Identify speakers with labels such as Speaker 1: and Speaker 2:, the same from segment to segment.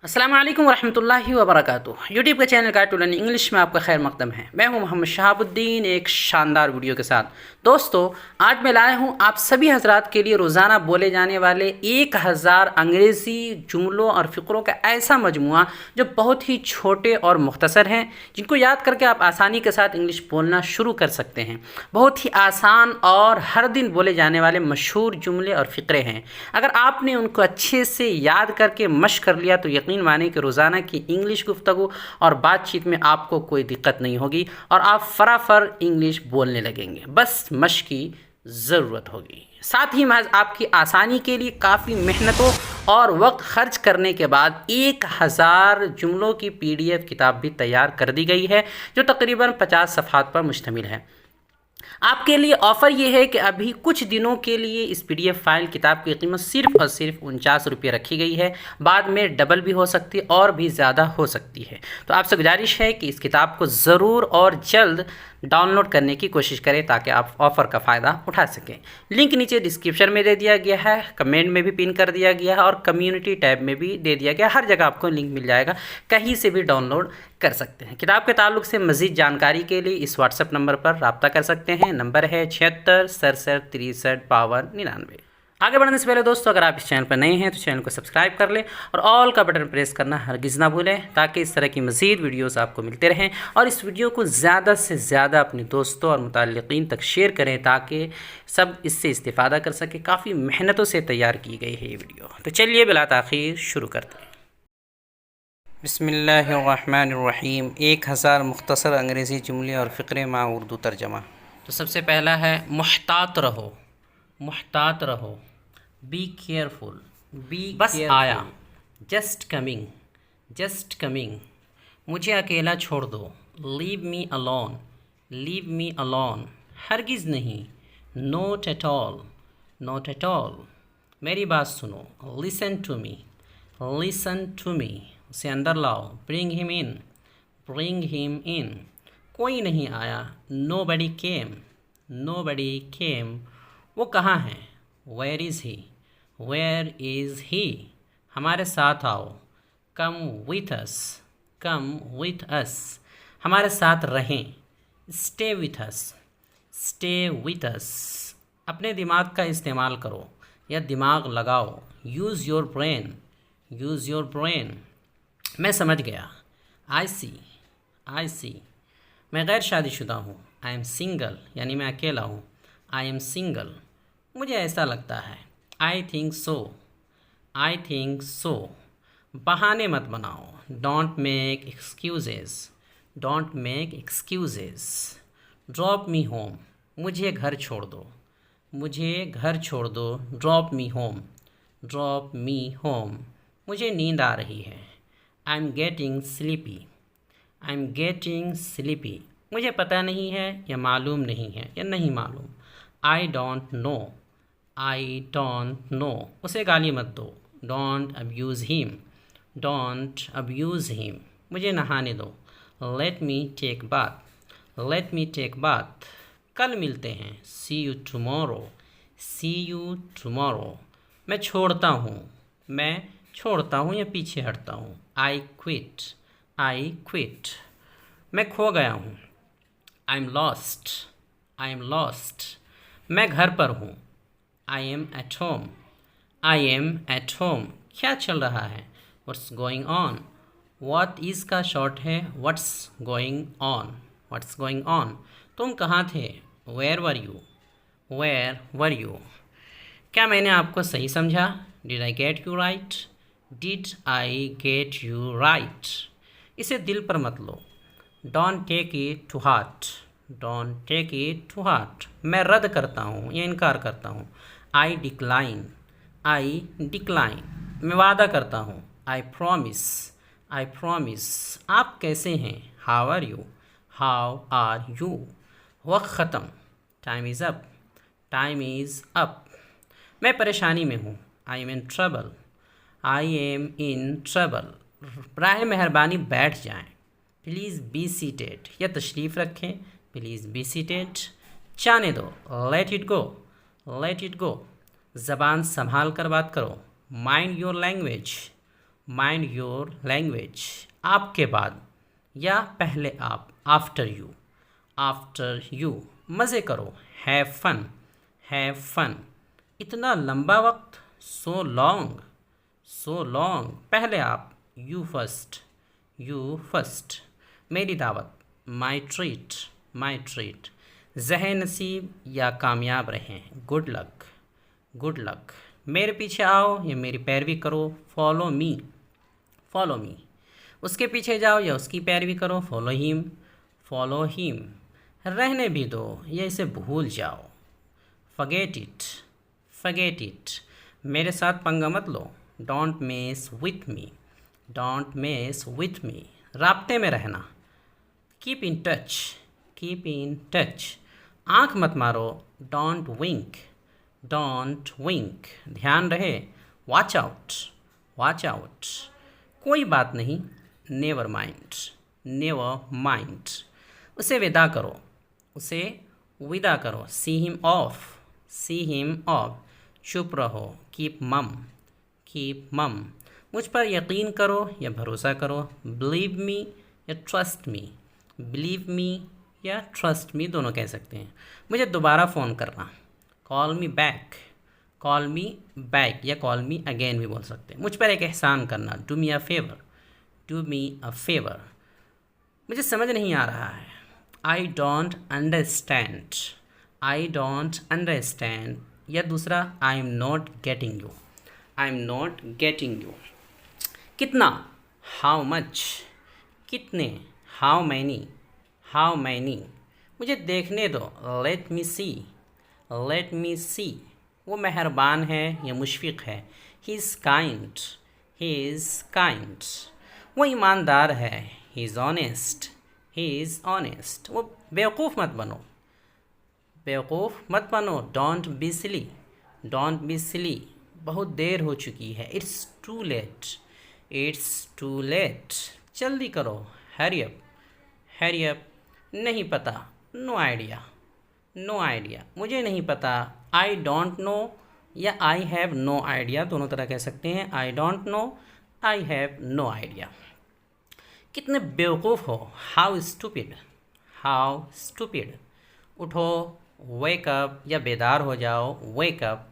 Speaker 1: अस्सलाम वालेकुम वरहमतुल्लाहि वबरकातुहू। यूट्यूब के चैनल का टू लर्न इंग्लिश में आपका खैर मकदम है। मैं हूं मोहम्मद शहाबुद्दीन एक शानदार वीडियो के साथ। दोस्तों, आज मैं लाया हूं आप सभी हजरात के लिए रोज़ाना बोले जाने वाले 1000 अंग्रेज़ी जुमलों और फ़िक्रों का ऐसा मजमुआ जो बहुत ही छोटे और मुख्तसर हैं, जिनको याद करके आप आसानी के साथ इंग्लिश बोलना शुरू कर सकते हैं। बहुत ही आसान और हर दिन बोले जाने वाले मशहूर जुमले और फ़िक्रे हैं। अगर आपने उनको अच्छे से याद करके मश्क कर लिया तो यकीन माने कि रोज़ाना की इंग्लिश गुफ्तगू और बातचीत में आपको कोई दिक्कत नहीं होगी और आप फटाफट इंग्लिश बोलने लगेंगे। बस मश्क की ज़रूरत होगी। साथ ही महज आपकी आसानी के लिए काफ़ी मेहनतों और वक्त खर्च करने के बाद 1000 जुमलों की PDF किताब भी तैयार कर दी गई है, जो तकरीबन 50 सफ़हात पर मुश्तमिल है। आपके लिए ऑफ़र ये है कि अभी कुछ दिनों के लिए इस PDF फाइल किताब की कीमत सिर्फ़ और सिर्फ 49 रुपये रखी गई है। बाद में डबल भी हो सकती है और भी ज़्यादा हो सकती है। तो आपसे गुजारिश है कि इस किताब को ज़रूर और जल्द डाउनलोड करने की कोशिश करें ताकि आप ऑफ़र का फ़ायदा उठा सकें। लिंक नीचे डिस्क्रिप्शन में दे दिया गया है, कमेंट में भी पिन कर दिया गया है और कम्युनिटी टैब में भी दे दिया गया। हर जगह आपको लिंक मिल जाएगा, कहीं से भी डाउनलोड कर सकते हैं। किताब के ताल्लुक से मज़ीद जानकारी के लिए इस व्हाट्सएप नंबर पर रब्ता कर सकते हैं। नंबर है 76 67 63 52 99। आगे बढ़ने से पहले दोस्तों, अगर आप इस चैनल पर नए हैं तो चैनल को सब्सक्राइब कर लें और ऑल का बटन प्रेस करना हरगिज़ ना भूलें, ताकि इस तरह की मज़ीद वीडियोस आपको मिलते रहें। और इस वीडियो को ज़्यादा से ज़्यादा अपने दोस्तों और मुतल्लिक़ीन तक शेयर करें ताकि सब इससे इस्तिफ़ादा कर सकें। काफ़ी मेहनतों से तैयार की गई है ये वीडियो। तो चलिए बिला ताख़ीर शुरू करते हैं। बिस्मिल्लाहिर्रहमानिर्रहीम। 1000 मुख्तसर अंग्रेज़ी जुमले और फ़िक्रे मा उर्दू तर्जमा। तो सबसे पहला है मुहतात रहो। मुहतात रहो, बी केयरफुल। बस आया, जस्ट कमिंग। Just coming. मुझे अकेला छोड़ दो, leave me alone. Leave me alone. हरगिज़ नहीं, not at all. Not at all. मेरी बात सुनो, listen to me. Listen to me. उसे अंदर लाओ, bring him in. Bring him in. कोई नहीं आया, नो बडी केम। नो बडी केम। वो कहाँ है, where is he. Where is he. हमारे साथ आओ, come with us. Come with us. हमारे साथ रहें, stay with us. Stay with us. अपने दिमाग का इस्तेमाल करो या दिमाग लगाओ, use your brain. Use your brain. मैं समझ गया, आई सी। आई सी। मैं गैर शादीशुदा हूँ, आई एम सिंगल, यानी मैं अकेला हूँ। I am single. मुझे ऐसा लगता है, I think so. I think so. बहाने मत बनाओ, don't make excuses. Don't make excuses. Drop me home. मुझे घर छोड़ दो। मुझे घर छोड़ दो, drop me home. Drop me home. मुझे नींद आ रही है, I am getting sleepy. I am getting sleepy. मुझे पता नहीं है या मालूम नहीं है या नहीं मालूम। I don't know. I don't know. उसे गाली मत दो, don't abuse him. Don't abuse him. मुझे नहाने दो, let me take bath. Let me take bath. कल मिलते हैं, see you tomorrow. See you tomorrow. मैं छोड़ता हूँ। मैं छोड़ता हूँ या पीछे हटता हूँ, आई क्विट। I quit. मैं खो गया हूँ, I am lost. I am lost. मैं घर पर हूँ, I am at home. I am at home. क्या चल रहा है, what's going on. What is का शॉर्ट है what's going on. What's going on. तुम कहाँ थे, where were you. Where were you. क्या मैंने आपको सही समझा, did I get you right. Did I get you right. इसे दिल पर मत लो, don't take it to heart. Don't take it to heart. मैं रद्द करता हूँ या इनकार करता हूँ, आई डिक्लाइन। आई डिक्लाइन। मैं वादा करता हूँ, आई प्रॉमिस। I promise. आप कैसे हैं, how are you. How are you. वक्त ख़त्म, time is up. Time is up. मैं परेशानी में हूँ, I am in trouble. I am in trouble. बराए मेहरबानी बैठ जाएं, प्लीज़ बी सीटेड, या तशरीफ़ रखें, प्लीज़ बी सीटेड। जाने दो, let it go. Let it go. ज़बान संभाल कर बात करो, mind your language. Mind your language, आपके बाद या पहले आप, आफ्टर यू, आफ्टर यू, मज़े करो, हैव फन, हैव फन, इतना लंबा वक्त, सो लॉन्ग, सो लॉन्ग, पहले आप, यू फर्स्ट, यू फर्स्ट, मेरी दावत, माई ट्रीट, माई ट्रीट, ज़हे नसीब या कामयाब रहें, गुड लक, गुड लक, मेरे पीछे आओ या मेरी पैरवी करो, फॉलो मी, फॉलो मी, उसके पीछे जाओ या उसकी पैरवी करो, फॉलो हिम, फॉलो हिम, रहने भी दो या इसे भूल जाओ, फॉरगेट इट, फॉरगेट इट, मेरे साथ पंगा मत लो, don't mess with me, don't mess with me, राब्ते में रहना, keep in touch, keep in touch, आँख मत मारो, डोंट विंक, डोंट विंक, ध्यान रहे, वॉच आउट, वॉच आउट, कोई बात नहीं, नेवर माइंड, नेवर माइंड, उसे विदा करो, उसे विदा करो, see him of, see him of, चुप रहो, कीप मम, कीप मम, मुझ पर यकीन करो या भरोसा करो, बिलीव मी या ट्रस्ट मी, बिलीव मी या ट्रस्ट मी दोनों कह सकते हैं, मुझे दोबारा फ़ोन करना, call me back, call me back या कॉल मी अगेन भी बोल सकते हैं, मुझ पर एक एहसान करना, do me a favour, do me a favour, मुझे समझ नहीं आ रहा है, I don't understand, I don't understand, या दूसरा आई am not getting you, I am not getting you, कितना, हाउ मच, कितने, हाउ मैनी, हाउ मैनी, मुझे देखने दो, लेट मी सी, लेट मी सी, वो मेहरबान है या मुशफ़िक़ है, he is kind, he is kind, वो ईमानदार है, he is honest, he is honest, वो बेवकूफ़ मत बनो, बेवकूफ़ मत बनो, don't be silly, don't be silly, बहुत देर हो चुकी है, it's too late, it's too late, जल्दी करो, हरी अप, हरी अप, नहीं पता, नो आइडिया, नो आइडिया, मुझे नहीं पता, आई डोंट नो या आई हैव नो आइडिया दोनों तरह कह सकते हैं, I don't know, I have no idea, कितने बेवकूफ़ हो, हाउ स्टूपिड, हाउ स्टूपिड, उठो, वेक अप या बेदार हो जाओ, वेक अप,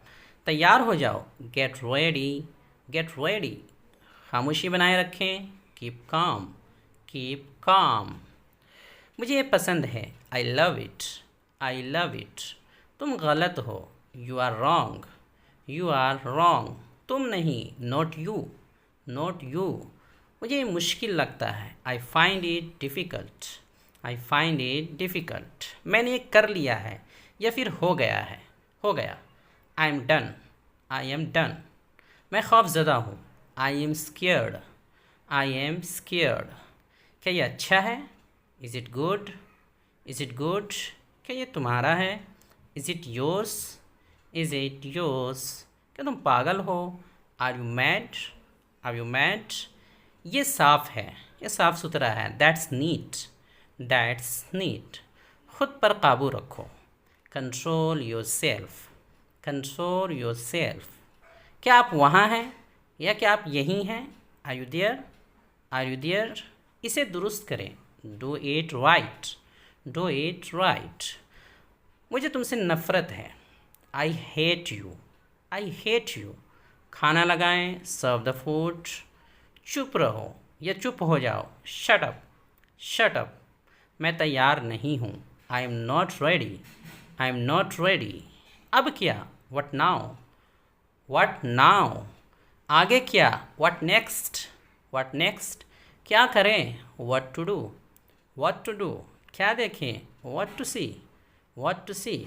Speaker 1: तैयार हो जाओ, गेट रेडी, गेट रेडी, खामोशी बनाए रखें, कीप काम, कीप काम, मुझे ये पसंद है, I love it, I love it, तुम गलत हो, you are wrong, you are wrong, तुम नहीं, नॉट यू, नॉट यू, मुझे ये मुश्किल लगता है, I find it difficult, I find it difficult, मैंने ये कर लिया है या फिर हो गया है, हो गया, I am done, I am done, मैं खौफज़दा हूँ, I am scared, I am scared, क्या ये अच्छा है, is it good, is it good, क्या ये तुम्हारा है, is it yours, is it yours, क्या तुम पागल हो, are you mad, are you mad, ये साफ़ है, ये साफ़ सुथरा है, दैट्स नीट, दैट्स नीट, ख़ुद पर काबू रखो, control your self, control your self, क्या आप वहाँ हैं या क्या आप यहीं हैं, are you there, are you there, इसे दुरुस्त करें, do it right, do it right, मुझे तुमसे नफ़रत है, I hate you, I hate you, खाना लगाएं, सर्व द फूड, चुप रहो या चुप हो जाओ, शट अप, शट अप, मैं तैयार नहीं हूँ, I am not ready, I am not ready, अब क्या, व्हाट नाउ, व्हाट नाउ, आगे क्या, व्हाट नेक्स्ट, व्हाट नेक्स्ट, क्या करें, what to do, what to do, क्या देखें, what to see, what to see,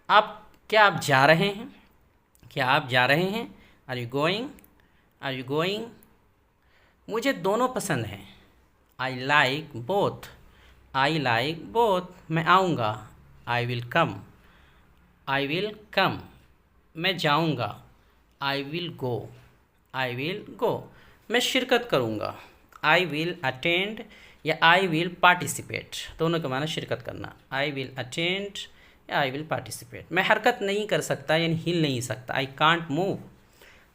Speaker 1: आप क्या आप जा रहे हैं, क्या आप जा रहे हैं, are you going, are you going, मुझे दोनों पसंद हैं, I like both, I like both, मैं आऊँगा, I will come, I will कम, मैं जाऊँगा, I will go, I will go, मैं शिरकत करूँगा, आई विल अटेंड या आई विल पार्टिसिपेट, दोनों का माना शिरकत करना, आई विल अटेंड या आई विल पार्टिसिपेट, मैं हरकत नहीं कर सकता यानी हिल नहीं सकता, I can't move,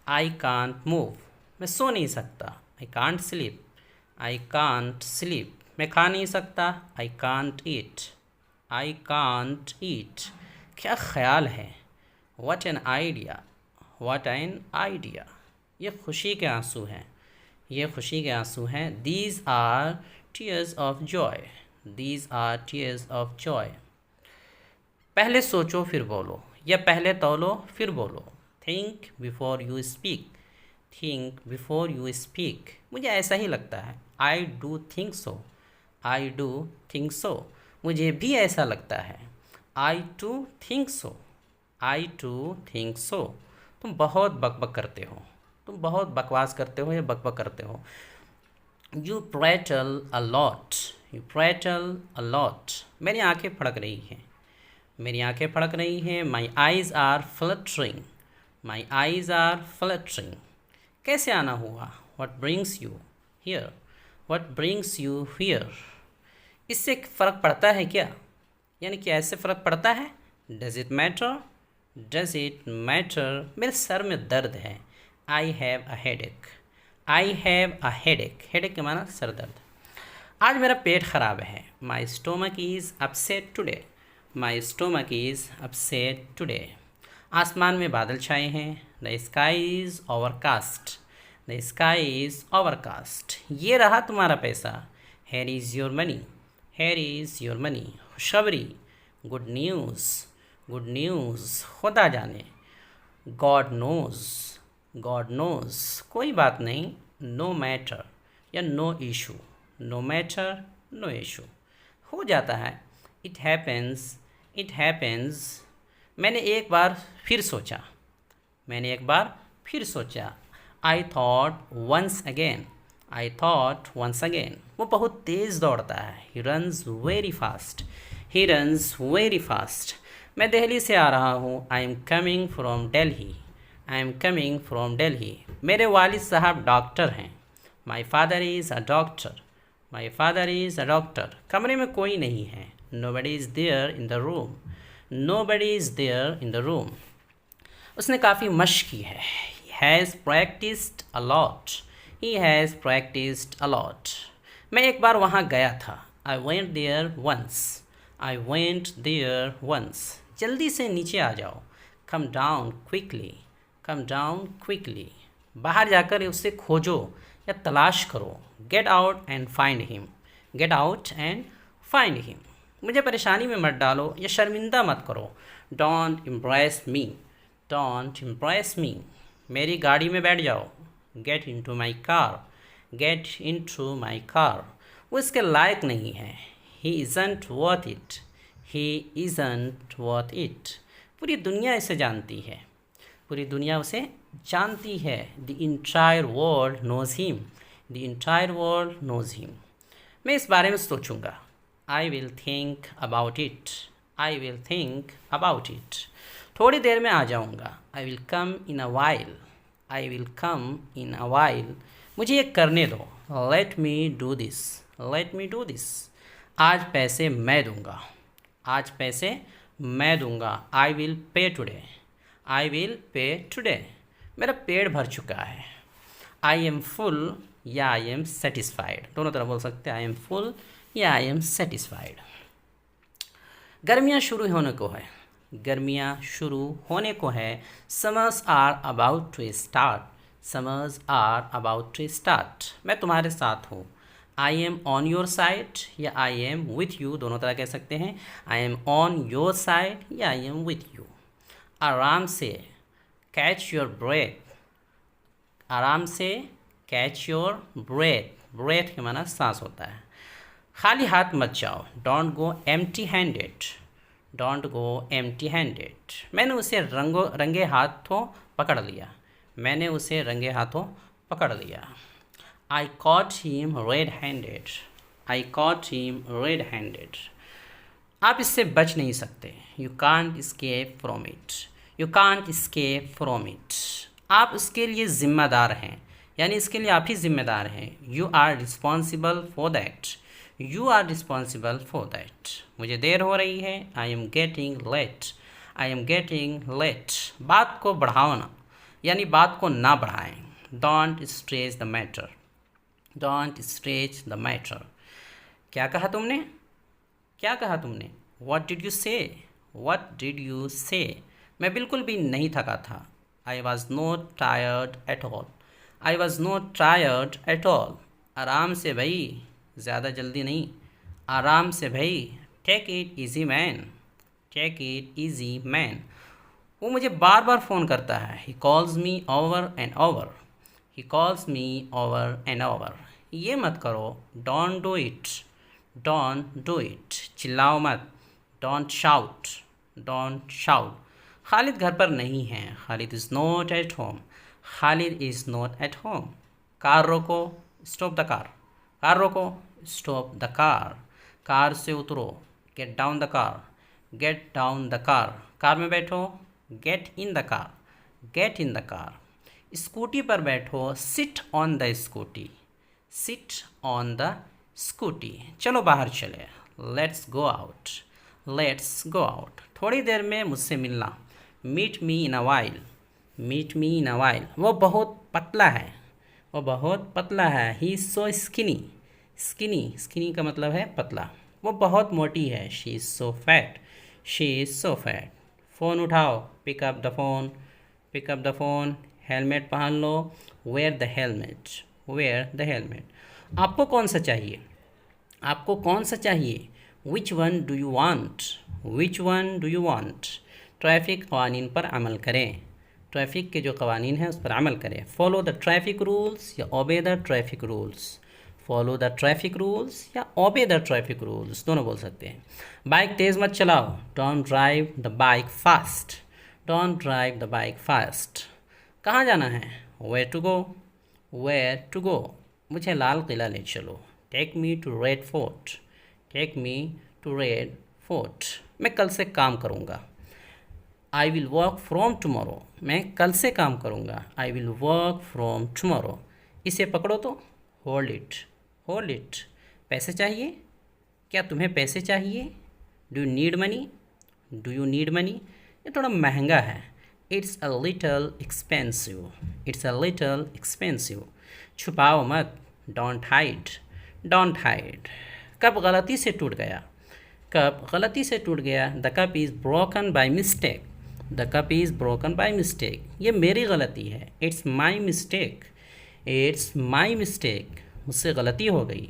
Speaker 1: I can't move, मैं सो नहीं सकता, I can't sleep, I can't sleep. मैं खा नहीं सकता, I can't eat, I can't eat. क्या ख्याल है, what an idea, what an idea. ये खुशी के आंसू हैं, ये खुशी के आंसू हैं। These are tears of joy, these are tears of joy. पहले सोचो फिर बोलो, या पहले तौलो फिर बोलो। Think before you speak, think before you speak. मुझे ऐसा ही लगता है, I do think so, I do think so. मुझे भी ऐसा लगता है, I too think so, I too think so. तुम बहुत बकबक करते हो, तुम बहुत बकवास करते हो या बकबक करते हो। You petrol a lot, you petrol a lot. मेरी आंखें फड़क रही हैं, मेरी आंखें फड़क रही हैं। My eyes are fluttering, my eyes are fluttering. कैसे आना हुआ, what brings you here, what brings you here. इससे फ़र्क पड़ता है क्या, यानी कि ऐसे फ़र्क पड़ता है। Does it matter, does it matter. मेरे सर में दर्द है, I have a headache, I have a headache. Headache के माना सर दर्द। आज मेरा पेट ख़राब है, my stomach is upset today, my stomach is upset today. आसमान में बादल छाए हैं, the sky is overcast, the sky is overcast. ये रहा तुम्हारा पैसा, here is your money, here is your money. खुशखबरी, गुड न्यूज़, गुड न्यूज़। खुदा जाने, गॉड नोज़, गॉड नोज़। कोई बात नहीं, नो मैटर या no issue, no matter no issue. हो जाता है, इट हैपेंस, इट हैपेंस। मैंने एक बार फिर सोचा, मैंने एक बार फिर सोचा। I thought once again, I thought once again. वो बहुत तेज़ दौड़ता है, he runs very fast, he runs very fast. मैं दिल्ली से आ रहा हूँ, I am coming from Delhi, I am coming from Delhi. मेरे वालिद साहब डॉक्टर हैं, my father is a doctor, my father is a doctor. कमरे में कोई नहीं है, nobody is there in the room, nobody is there in the room। उसने काफ़ी मशक की है, he has practiced a lot, he has practiced a lot। मैं एक बार वहाँ गया था, I went there once, I went there once। जल्दी से नीचे आ जाओ, come down quickly, come down quickly। बाहर जाकर उसे खोजो या तलाश करो, get out and find him, get out and find him। मुझे परेशानी में मत डालो या शर्मिंदा मत करो, don't impress me, don't impress me. मेरी गाड़ी में बैठ जाओ, get into my car, get into my car. वो इसके लायक नहीं है, he isn't worth it, he isn't worth it. पूरी दुनिया इसे जानती है, पूरी दुनिया उसे जानती है। The entire world knows him, the entire world knows him. मैं इस बारे में सोचूंगा, I will think about it, I will think about it। थोड़ी देर में आ जाऊंगा, I will come in a while, I will come in a while। मुझे ये करने दो, let me do this, let me do this। आज पैसे मैं दूंगा, आज पैसे मैं दूंगा। I will pay today, I will pay today। मेरा पेट भर चुका है, I am full या I am satisfied, दोनों तरह बोल सकते हैं, I am full या आई एम सेटिस्फाइड। गर्मियाँ शुरू होने को है, गर्मियाँ शुरू होने को है। Summers are about to start, summers are about to start. मैं तुम्हारे साथ हूँ, I am on your side या आई एम विथ यू, दोनों तरह कह सकते हैं। आई एम ऑन योर साइड या आई एम विथ यू। आराम से, कैच योर ब्रेथ, आराम से कैच योर ब्रेथ। ब्रेथ के माना सांस होता है। खाली हाथ मत जाओ, don't go empty handed, don't go empty handed. मैंने उसे रंगे हाथों पकड़ लिया, मैंने उसे रंगे हाथों पकड़ लिया। आई कॉट हिम रेड हैंडेड, आई कॉट हिम रेड हैंडेड। आप इससे बच नहीं सकते, you can't escape from it, you can't escape from it. आप उसके लिए ज़िम्मेदार हैं, यानी इसके लिए आप ही ज़िम्मेदार हैं। You are responsible for that, you are responsible for that. मुझे देर हो रही है, I am getting late, I am getting late. बात को बढ़ाओ ना, यानी बात को ना बढ़ाएं। Don't stress the matter, don't stretch the matter. क्या कहा तुमने? क्या कहा तुमने? What did you say? What did you say? मैं बिल्कुल भी नहीं थका था। I was not tired at all. I was not tired at all. आराम से भाई, ज़्यादा जल्दी नहीं, आराम से भाई। Take it easy man. Take it easy man. वो मुझे बार बार फ़ोन करता है। He calls me over and over. He calls me over and over. ये मत करो। Don't do it. Don't do it. चिल्लाओ मत। Don't shout. Don't shout. Khalid घर पर नहीं है। Khalid is not at home. Khalid is not at home. Car रोको। Stop the car. कार रोको। Stop the car. कार से उतरो। Get down the car. Get down the car. Car में बैठो। Get in the car. Get in the car. Scooty पर बैठो। Sit on the scooty. Sit on the scooty. चलो बाहर चले। Let's go out. Let's go out. थोड़ी देर में मुझसे मिलना। Meet me in a while. Meet me in a while. वो बहुत पतला है। वो बहुत पतला है। He is so skinny. Skinny, skinny का मतलब है पतला। वो बहुत मोटी है। She is so fat. She is so fat. Phone उठाओ। Pick up the phone. Pick up the phone. Helmet पहन लो। Wear the helmet. Wear the helmet. आपको कौन सा चाहिए? आपको कौन सा चाहिए? Which one do you want? Which one do you want? Traffic कवानीन पर अमल करें। ट्रैफिक के जो कवानीन हैं उस पर अमल करें। फॉलो द ट्रैफिक रूल्स या obey the traffic rules. Follow the traffic rules या ओबे द ट्रैफिक रूल्स, दोनों बोल सकते हैं। बाइक तेज़ मत चलाओ। Don't drive the bike fast. Don't drive the bike fast. कहाँ जाना है? Where to go. Where to go. मुझे लाल किला ले चलो। Take me to Red Fort. Take me to Red Fort. मैं कल से काम करूँगा। I will work from tomorrow. मैं कल से काम करूँगा। I will work from tomorrow. इसे पकड़ो तो। Hold it. Hold it. पैसे चाहिए? क्या तुम्हें पैसे चाहिए? Do you need money? Do you need money? ये थोड़ा महंगा है। It's a little expensive. It's a little expensive. छुपाओ मत। Don't hide. Don't hide. Cup गलती से टूट गया। कप गलती से टूट गया। The cup is broken by mistake. The cup is broken by mistake. ये मेरी गलती है। It's my mistake. It's my mistake. मुझसे गलती हो गई।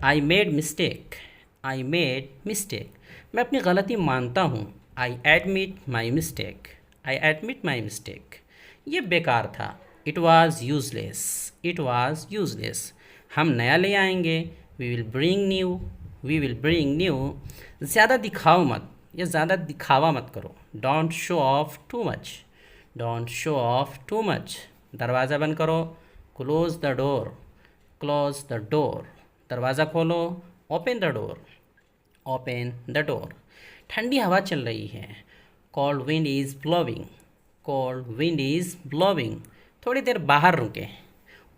Speaker 1: I made mistake. I made mistake. मैं अपनी गलती मानता हूँ। I admit my mistake. I admit my mistake. ये बेकार था। It was useless. It was useless. हम नया ले आएंगे। We will bring new. We will bring new. ज़्यादा दिखाओ मत या ज़्यादा दिखावा मत करो। Don't show off too much. Don't show off too much. दरवाज़ा बंद करो। Close the door. Close the door. दरवाज़ा खोलो। Open the door. Open the door. ठंडी हवा चल रही है। Cold wind is blowing. Cold wind is blowing. थोड़ी देर बाहर रुके।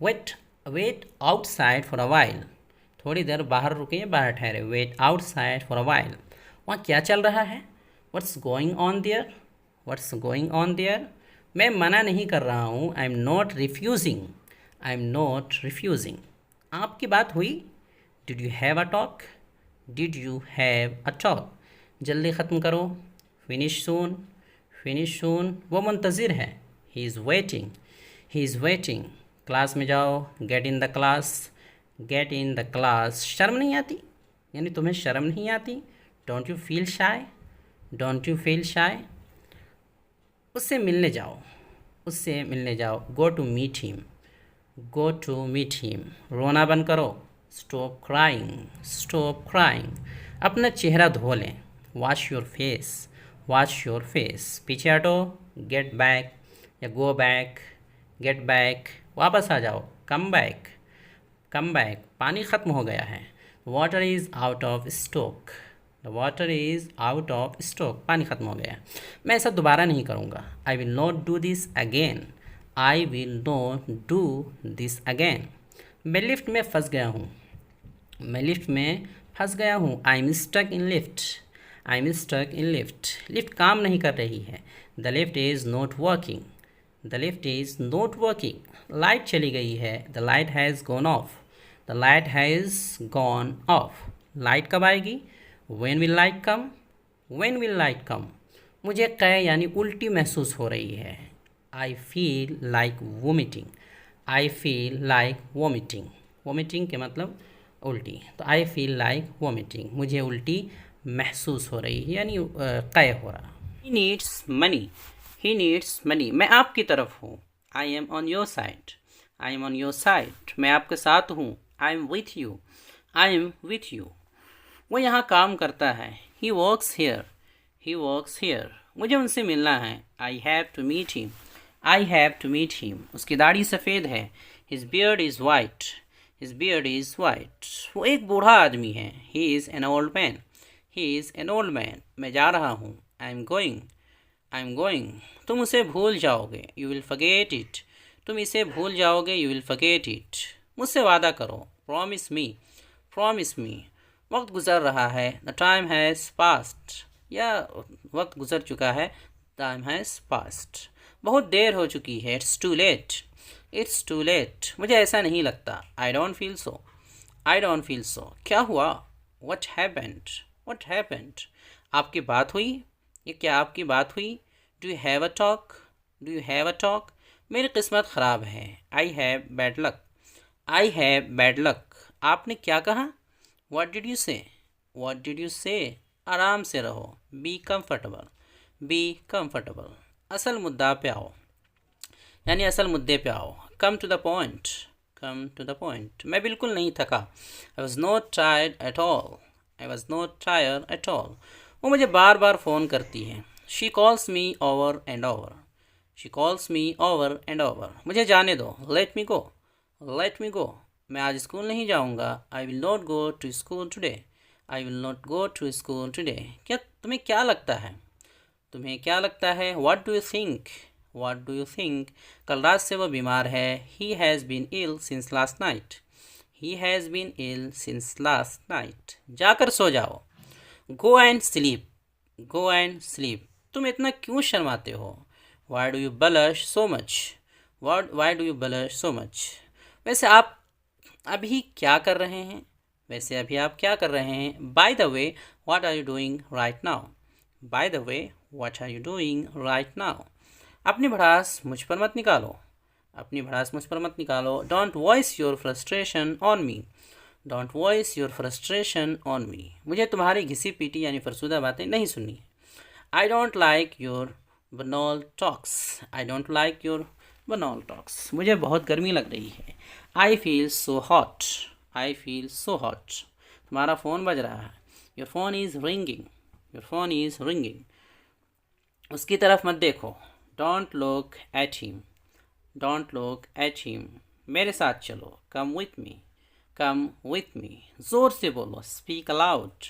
Speaker 1: Wait wait outside for a while. थोड़ी देर बाहर रुके, बाहर ठहरे। Wait outside for a while. वहाँ क्या चल रहा है? What's going on there? What's going on there? मैं मना नहीं कर रहा हूँ। I am not refusing. I am not refusing. आपकी बात हुई? Did you have a talk? Did you have a talk? जल्दी ख़त्म करो। Finish soon. Finish soon. वो मुंतज़िर है। He is waiting. He is waiting. Class में जाओ। Get in the class. Get in the class. शर्म नहीं आती? यानी तुम्हें शर्म नहीं आती? Don't you feel shy? Don't you feel shy? उससे मिलने जाओ। उससे मिलने जाओ। Go to meet him. Go to meet him. रोना बंद करो। Stop crying. Stop crying. अपना चेहरा धो लें। Wash your face. Wash your face. पीछे हटो। गेट बैक या गो बैक। Get back. वापस आ जाओ। Come back. Come back. पानी ख़त्म हो गया है। Water is out of stock. The water is out of stock. पानी ख़त्म हो गया। मैं ऐसा दोबारा नहीं करूँगा। I will not do this again. I will not do this again. मैं लिफ्ट में फंस गया हूँ। मैं लिफ्ट में फंस गया हूँ। I am stuck in lift. I am stuck in lift. Lift काम नहीं कर रही है। The lift is not working. The lift is not working. Light चली गई है। The light has gone off. The light has gone off. Light कब आएगी? When will light come? When will light come? मुझे कै यानी उल्टी महसूस हो रही है। I feel like vomiting. I feel like vomiting. Vomiting के मतलब उल्टी, तो आई फील लाइक वोमिटिंग, मुझे उल्टी महसूस हो रही है यानी कै हो रहा। He needs money. He needs money, मैं आपकी तरफ हूँ। I am on your side. I am on your side, मैं आपके साथ हूँ। I am with you. I am with you. वो यहाँ काम करता है। He works here. He works here, मुझे उनसे मिलना है। I have to meet him. I have to meet him, उसकी दाढ़ी सफ़ेद है। His beard is white. His beard is white, वो एक बूढ़ा आदमी है। He is an old man. He is an old man, मैं जा रहा हूँ। I am going. I am going, तुम उसे भूल जाओगे। You will forget it. तुम इसे भूल जाओगे। You will forget it. मुझसे वादा करो। Promise me. प्रॉमिस मी, वक्त गुज़र रहा है। द टाइम हैज़ पास्ट, या वक्त गुज़र चुका है। टाइम हैज़ पास्ट, बहुत देर हो चुकी है। It's too late. It's too late, मुझे ऐसा नहीं लगता। I don't feel so. I don't feel so, क्या हुआ? What happened? What happened? आपकी बात हुई? ये क्या आपकी बात हुई? Do you have a talk? Do you have a talk? मेरी किस्मत ख़राब है। I have bad luck. I have bad luck, आपने क्या कहा? What did you say? What did you say? आराम से रहो। Be comfortable. बी कंफर्टेबल, असल मुद्दा पे आओ यानी असल मुद्दे पे आओ। Come to the point. Come to the point, मैं बिल्कुल नहीं थका। I was not tired at all. I was not tired at all, वो मुझे बार बार फ़ोन करती है। She calls me over and over. She calls me over and over, मुझे जाने दो। Let me go. Let me गो, मैं आज स्कूल नहीं जाऊँगा। I will not go to school today. I will not go to school today, क्या तुम्हें क्या लगता है? तुम्हें क्या लगता है? What do you think? What do you think? कल रात से वह बीमार है। He has been ill since last night. He has been ill since last night, जाकर सो जाओ। Go and sleep. Go and sleep, तुम इतना क्यों शर्माते हो? Why do you blush so much? Why do you blush so much? वैसे आप अभी क्या कर रहे हैं? वैसे अभी आप क्या कर रहे हैं? By the way what are you doing right now? By the way what are you doing right now? अपनी भड़ास मुझ पर मत निकालो। अपनी भड़ास मुझ पर मत निकालो। Don't voice your frustration on me. Don't voice your frustration on me, मुझे तुम्हारी घिसी पीटी यानी फरसुदा बातें नहीं सुननी। I don't like your banal talks. I don't like your banal talks, मुझे बहुत गर्मी लग रही है। I feel so hot. I feel so hot, तुम्हारा फ़ोन बज रहा है। Your phone is ringing. Your phone is ringing, उसकी तरफ मत देखो। Don't look at him. Don't look at him, मेरे साथ चलो। कम विथ मी। कम विथ मी, ज़ोर से बोलो। Speak allowed.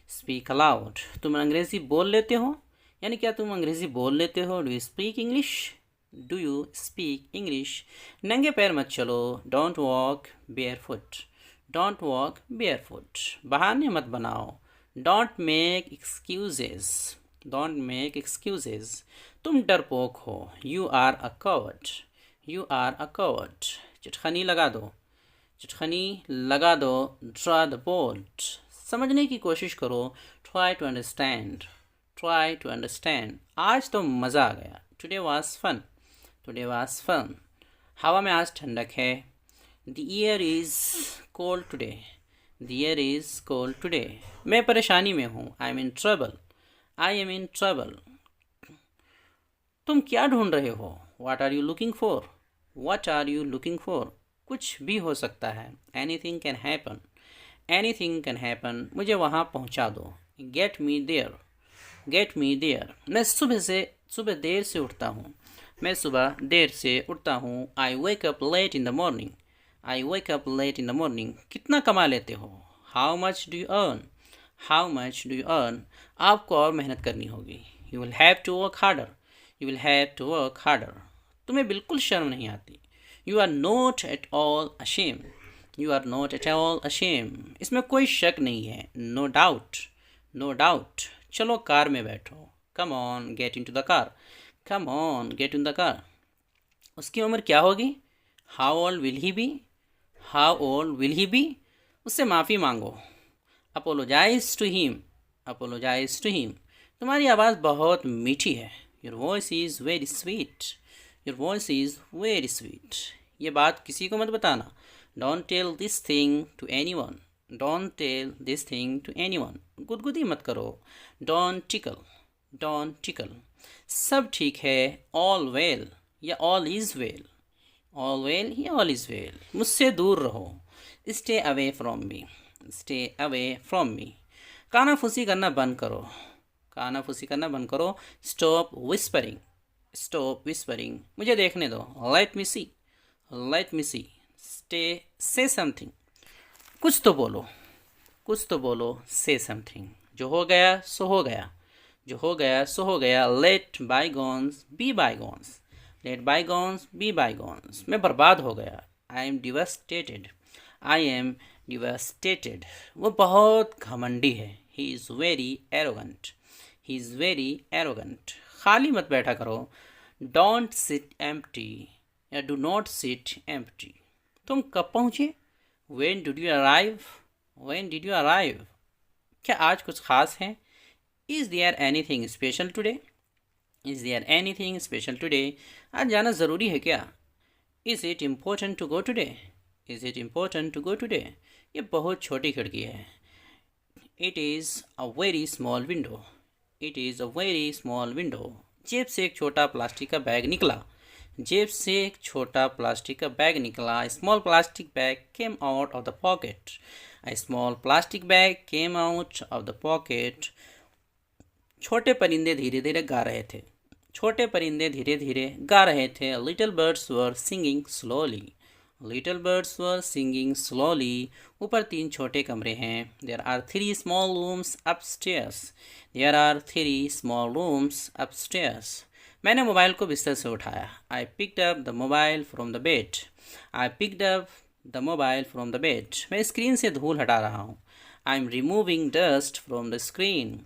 Speaker 1: स्पीक अलाउड, तुम अंग्रेज़ी बोल लेते हो यानी क्या तुम अंग्रेज़ी बोल लेते हो? Do you speak English? Do you speak English? नंगे पैर मत चलो। Don't walk bare foot. Don't walk bare foot, बहाने मत बनाओ। Don't make excuses. Don't make excuses, तुम डरपोक हो। You are a coward. You are a coward, चिटखनी लगा दो। चिटखनी लगा दो। ड्रा द बोर्ड, समझने की कोशिश करो। Try to understand. Try to understand, आज तो मज़ा आ गया। Today was fun. Today was fun, हवा में आज ठंडक है। The air is cold today. The air is cold today, मैं परेशानी में हूँ। I am in trouble. I am in trouble, तुम क्या ढूंढ रहे हो? What are you looking for? What are you looking for, कुछ भी हो सकता है। Anything can happen. Anything can happen, मुझे वहाँ पहुँचा दो। Get me there. Get me there, मैं सुबह देर से उठता हूँ। मैं सुबह देर से उठता हूँ। I wake up late in the morning. I wake up late in the morning, कितना कमा लेते हो? How much do you earn? How much do you earn, आपको और मेहनत करनी होगी। You will have to work harder. You will have to work harder, तुम्हें बिल्कुल शर्म नहीं आती। You are not at all ashamed. You are not at all ashamed, इसमें कोई शक नहीं है। No doubt. नो डाउट, चलो कार में बैठो। Come on get into the car. Come on get in the car, उसकी उम्र क्या होगी? How old will he be? How old will he be, उससे माफ़ी मांगो। Apologise to him, apologise to him, तुम्हारी आवाज़ बहुत मीठी है। Your voice is very sweet, your voice is very sweet. ये बात किसी को मत बताना। Don't tell this thing to anyone, don't tell this thing to anyone, गुदगुदी मत करो। Don't tickle, don't tickle. सब ठीक है, ऑल वेल या all is well, all well या ऑल इज़ वेल। मुझसे दूर रहो, stay away from me, stay away from me. कानाफूसी करना बंद करो, कानाफूसी करना बंद करो। स्टॉप विस्परिंग, स्टॉप विस्परिंग, मुझे देखने दो। लेट मी सी, लेट मी सी। स्टे, से समथिंग, कुछ तो बोलो, कुछ तो बोलो। से समथिंग, जो हो गया सो हो गया, जो हो गया सो हो गया। Let bygones be bygones, let bygones be bygones. मैं बर्बाद हो गया। I am devastated, I am devastated. वो बहुत घमंडी है। He is very arrogant, he is very arrogant. खाली मत बैठा करो। डोंट सिट एम्प्टी या डू नॉट सिट एम्प्टी। तुम कब पहुँचे? When did you arrive, when did you arrive. क्या आज कुछ खास है? Is there anything special today, is there anything special today. आज जाना ज़रूरी है क्या? Is it important to go today, is it important to go today. ये बहुत छोटी खिड़की है। It is a very small window, it is a very small window. जेब से एक छोटा प्लास्टिक का बैग निकला, जेब से एक छोटा प्लास्टिक का बैग निकला। Small plastic bag came out of the pocket, a small plastic bag came out of the pocket। छोटे परिंदे धीरे धीरे गा रहे थे, छोटे परिंदे धीरे धीरे गा रहे थे। Little birds were singing slowly, little birds were singing slowly. ऊपर 3 छोटे कमरे हैं। There are 3 small rooms upstairs, there are 3 small rooms upstairs. मैंने मोबाइल को बिस्तर से उठाया। I picked up the mobile from the bed, I picked up the mobile from the bed. मैं स्क्रीन से धूल हटा रहा हूँ। I am removing dust from the screen,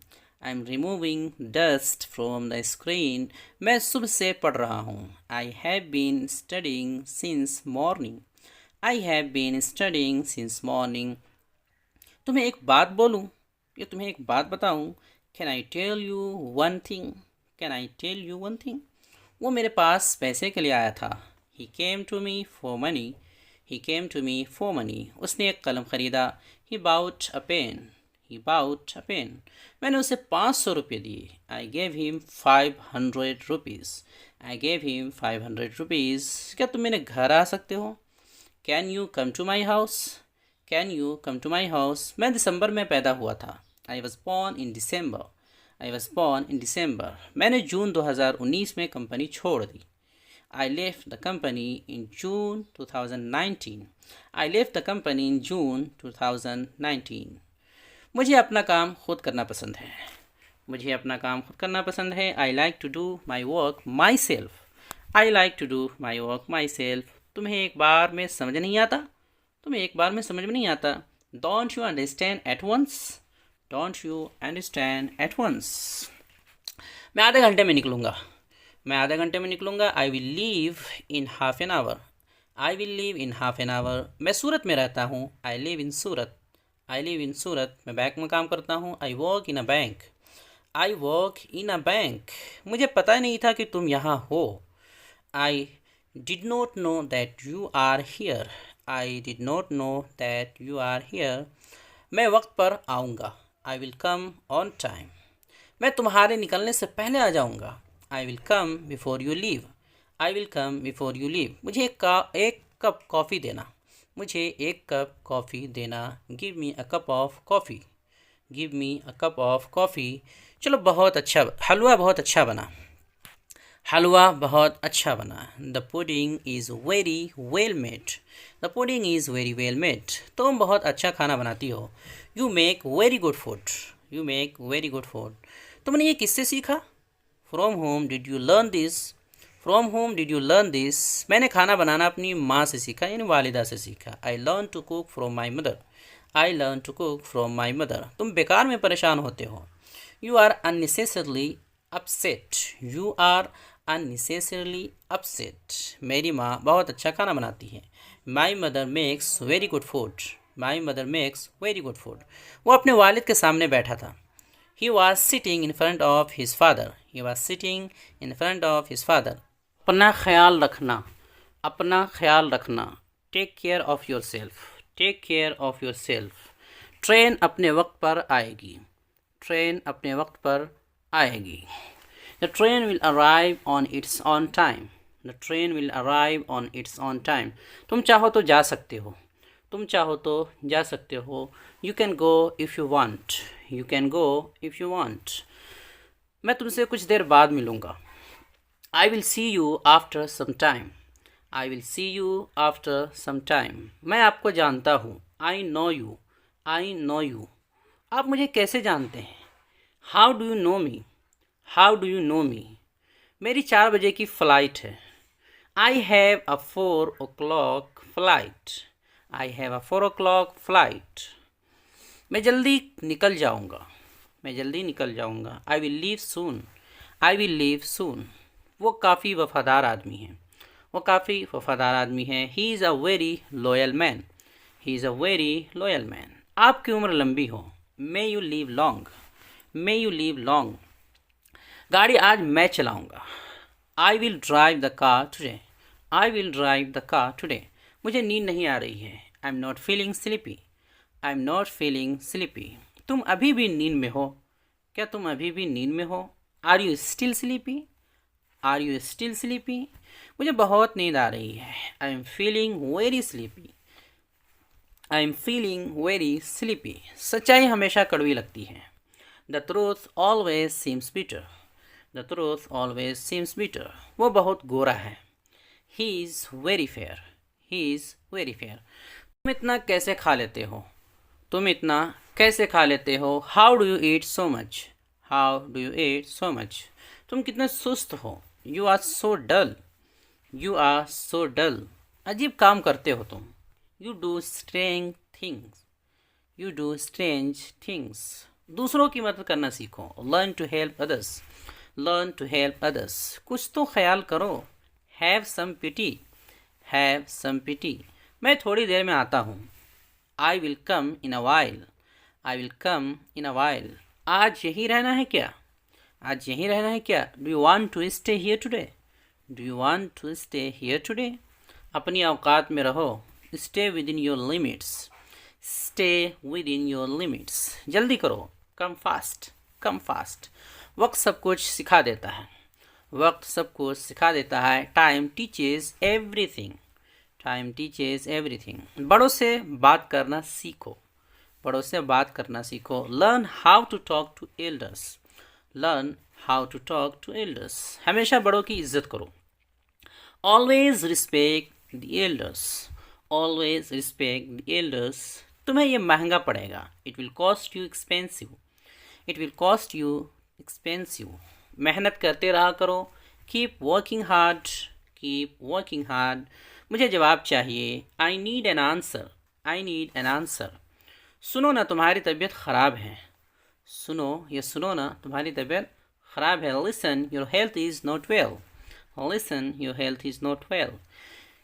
Speaker 1: I am removing dust from the screen. मैं सुबह से पढ़ रहा हूँ। I have been studying since morning, I have been studying since morning. तुम्हें एक बात बोलूँ या तुम्हें एक बात बताऊँ? Can I tell you one thing, can I tell you one thing. वो मेरे पास पैसे के लिए आया था। He came to me for money, he came to me for money. उसने एक कलम ख़रीदा। He bought a pen, he bought a pen. मैंने उसे 500 रुपये दिए। I gave him 500 rupees, I gave him 500 rupees. क्या तुम मेरे घर आ सकते हो? Can you come to my house, can you come to my house. मैं दिसंबर में पैदा हुआ था। I was born in December, I was born in December. मैंने जून 2019 में कंपनी छोड़ दी। I left the company in June 2019, I left the company in June 2019। मुझे अपना काम खुद करना पसंद है, मुझे अपना काम खुद करना पसंद है। I like to do my work myself, I like to do my work myself। तुम्हें एक बार में समझ नहीं आता, तुम्हें एक बार में समझ में नहीं आता। Don't you understand at once, don't you understand at once। मैं आधे घंटे में निकलूँगा, मैं आधे घंटे में निकलूँगा। I will leave in half an hour, I will leave in half an hour. मैं सूरत में रहता हूँ। I live in Surat, I live in Surat. मैं बैंक में काम करता हूँ। I work in a bank, I work in a bank. मुझे पता नहीं था कि तुम यहाँ हो। I did not know that you are here, I did not know that you are here. मैं वक्त पर आऊँगा। I will come on time. मैं तुम्हारे निकलने से पहले आ जाऊँगा। I will come before you leave, I will come before you leave. मुझे एक कप कॉफ़ी देना, मुझे एक कप कॉफ़ी देना। Give me a cup of coffee, give me a cup of coffee. चलो बहुत अच्छा, हलवा बहुत अच्छा बना, हलवा बहुत अच्छा बना। The pudding is very well made, the pudding is very well made. तुम बहुत अच्छा खाना बनाती हो। You make very good food, you make very good food. तुमने ये किससे सीखा? From home did you learn this, from home did you learn this. मैंने खाना बनाना अपनी माँ से सीखा, यानी वालिदा से सीखा। I learn to cook from my mother, I learn to cook from my mother. तुम बेकार में परेशान होते हो। You are unnecessarily upset, you are unnecessarily upset. मेरी माँ बहुत अच्छा खाना बनाती है। My mother makes very good food. My mother makes very good food. वो अपने वालिद के सामने बैठा था। He was sitting in front of his father. He was sitting in front of his father. अपना ख्याल रखना, अपना ख्याल रखना। Take care of yourself, take care of yourself. Train अपने वक्त पर आएगी, ट्रेन अपने वक्त पर आएगी। The train will arrive on its on time. The train will arrive on its on time. तुम चाहो तो जा सकते हो, तुम चाहो तो जा सकते हो। You can go if you want, you can go if you want. मैं तुमसे कुछ देर बाद मिलूँगा। I will see you after some time. I will see you after some time. मैं आपको जानता हूँ। I know you, I know you. आप मुझे कैसे जानते हैं? How do you know me, how do you know me. मेरी 4 बजे की फ़्लाइट है। I have a 4 o'clock flight. I have a 4 o'clock flight. मैं जल्दी निकल जाऊँगा, मैं जल्दी निकल जाऊँगा। I will leave soon, I will leave soon. वो काफ़ी वफ़ादार आदमी है, वो काफ़ी वफ़ादार आदमी है। He is a very loyal man, he is a very loyal man. आपकी उम्र लंबी हो। May you leave long, may you leave long. गाड़ी आज मैं चलाऊँगा। I will drive the car today, I will drive the car today. मुझे नींद नहीं आ रही है। I am not feeling sleepy, I am not feeling sleepy. तुम अभी भी नींद में हो? क्या तुम अभी भी नींद में हो? Are you still sleepy, are you still sleepy. मुझे बहुत नींद आ रही है। I am feeling very sleepy, I am feeling very sleepy. सच्चाई हमेशा कड़वी लगती है। The truth always seems bitter, the truth always seems bitter. वो बहुत गोरा है। He is very fair, he is very fair. तुम इतना कैसे खा लेते हो? तुम इतना कैसे खा लेते हो? How do you eat so much, how do you eat so much. तुम कितने सुस्त हो? You are so dull, you are so dull. अजीब काम करते हो तुम। You do strange things, you do strange things. दूसरों की मदद करना सीखो। Learn to help others, learn to help others. कुछ तो ख्याल करो। Have some pity, have some pity. मैं थोड़ी देर में आता हूँ। I will come in a while, I will come in a while. आज यहीं रहना है क्या? आज यहीं रहना है क्या? Do you want to stay here today, do you want to stay here today. अपनी औकात में रहो। Stay within your limits, stay within your limits. जल्दी करो। Come fast, come fast. वक्त सब कुछ सिखा देता है, वक्त सब कुछ सिखा देता है। Time teaches everything, time teaches everything. बड़ों से बात करना सीखो, बड़ों से बात करना सीखो। Learn how to talk to elders, learn how to talk to elders. हमेशा बड़ों की इज्जत करो। Always respect the elders, always respect the elders. तुम्हें ये महंगा पड़ेगा। It will cost you expensive, it will cost you expensive. मेहनत करते रहा करो। Keep working hard, keep working hard. मुझे जवाब चाहिए। I need an answer, I need an answer. सुनो ना, तुम्हारी तबीयत ख़राब है। सुनो, ये सुनो ना, तुम्हारी तबीयत ख़राब है। Listen, your health is not well, listen, your health is not well.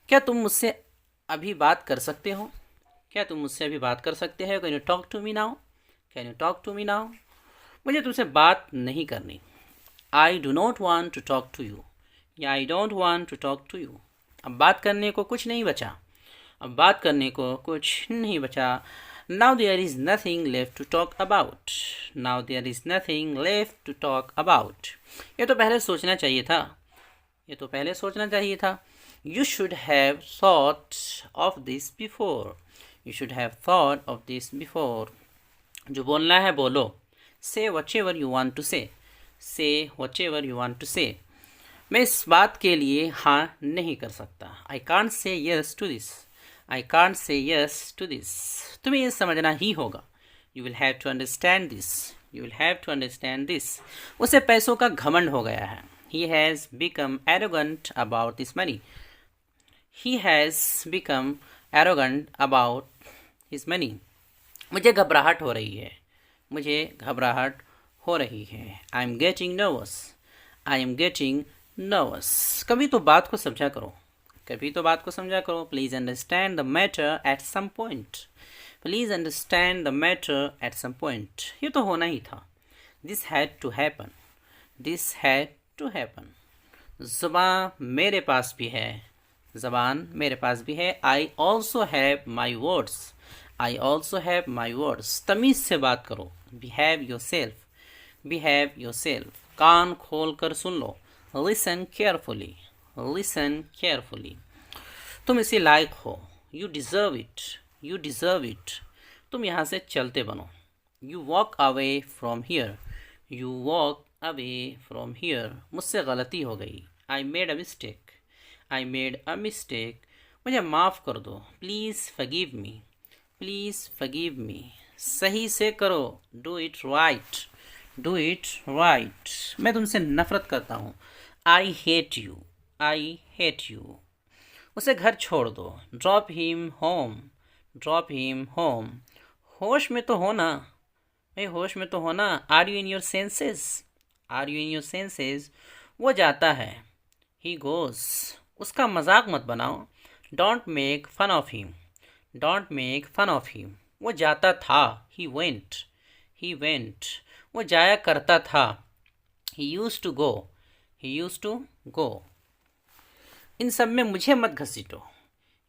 Speaker 1: क्या तुम मुझसे अभी बात कर सकते हो? क्या तुम मुझसे अभी बात कर सकते हो? Can you talk to me now, can you talk to me now. मुझे तुमसे बात नहीं करनी। I do not want to talk to you, या I don't want to talk to you. अब बात करने को कुछ नहीं बचा, अब बात करने को कुछ नहीं बचा। Now there is nothing left to talk about, now there is nothing left to talk about. ये तो पहले सोचना चाहिए था, ये तो पहले सोचना चाहिए था। You should have thought of this before, you should have thought of this before. जो बोलना है बोलो। Say whatever you want to से, say whatever you want to से। मैं इस बात के लिए हाँ नहीं कर सकता। I can't say yes to this, I can't say yes to this. तुम्हें ये समझना ही होगा। You will have to understand this, you will have to understand this. उसे पैसों का घमंड हो गया है। He has become arrogant about this money, he has become arrogant about his money. मुझे घबराहट हो रही है, मुझे घबराहट हो रही है। I am getting nervous, I am getting nervous. कभी तो बात को समझा करो, कभी तो बात को समझा करो। Please understand the matter at some point, please understand the matter at some point. ये तो होना ही था। This had to happen, this had to happen. ज़ुबान मेरे पास भी है, ज़बान मेरे पास भी है। I also have my words, I also have my words. तमीज़ से बात करो। Behave yourself, behave yourself. कान खोल कर सुन लो। Listen carefully, listen carefully. तुम इसी लायक हो। You deserve it, you deserve it. तुम यहाँ से चलते बनो। You walk away from here, you walk away from here. मुझसे गलती हो गई। I made a mistake, I made a mistake. मुझे माफ़ कर दो। Please forgive me, please forgive me. सही से करो। Do it right, do it right. मैं तुमसे नफ़रत करता हूँ। I hate you, I hate you. उसे घर छोड़ दो। Drop him home, drop him home. होश में तो होना, भाई होश में तो होना। Are you in your senses, are you in your senses. वो जाता है। He goes. उसका मजाक मत बनाओ। Don't make fun of him, don't make fun of him. वो जाता था। He went, he went. वो जाया करता था। He used to go, he used to go. इन सब में मुझे मत घसीटो,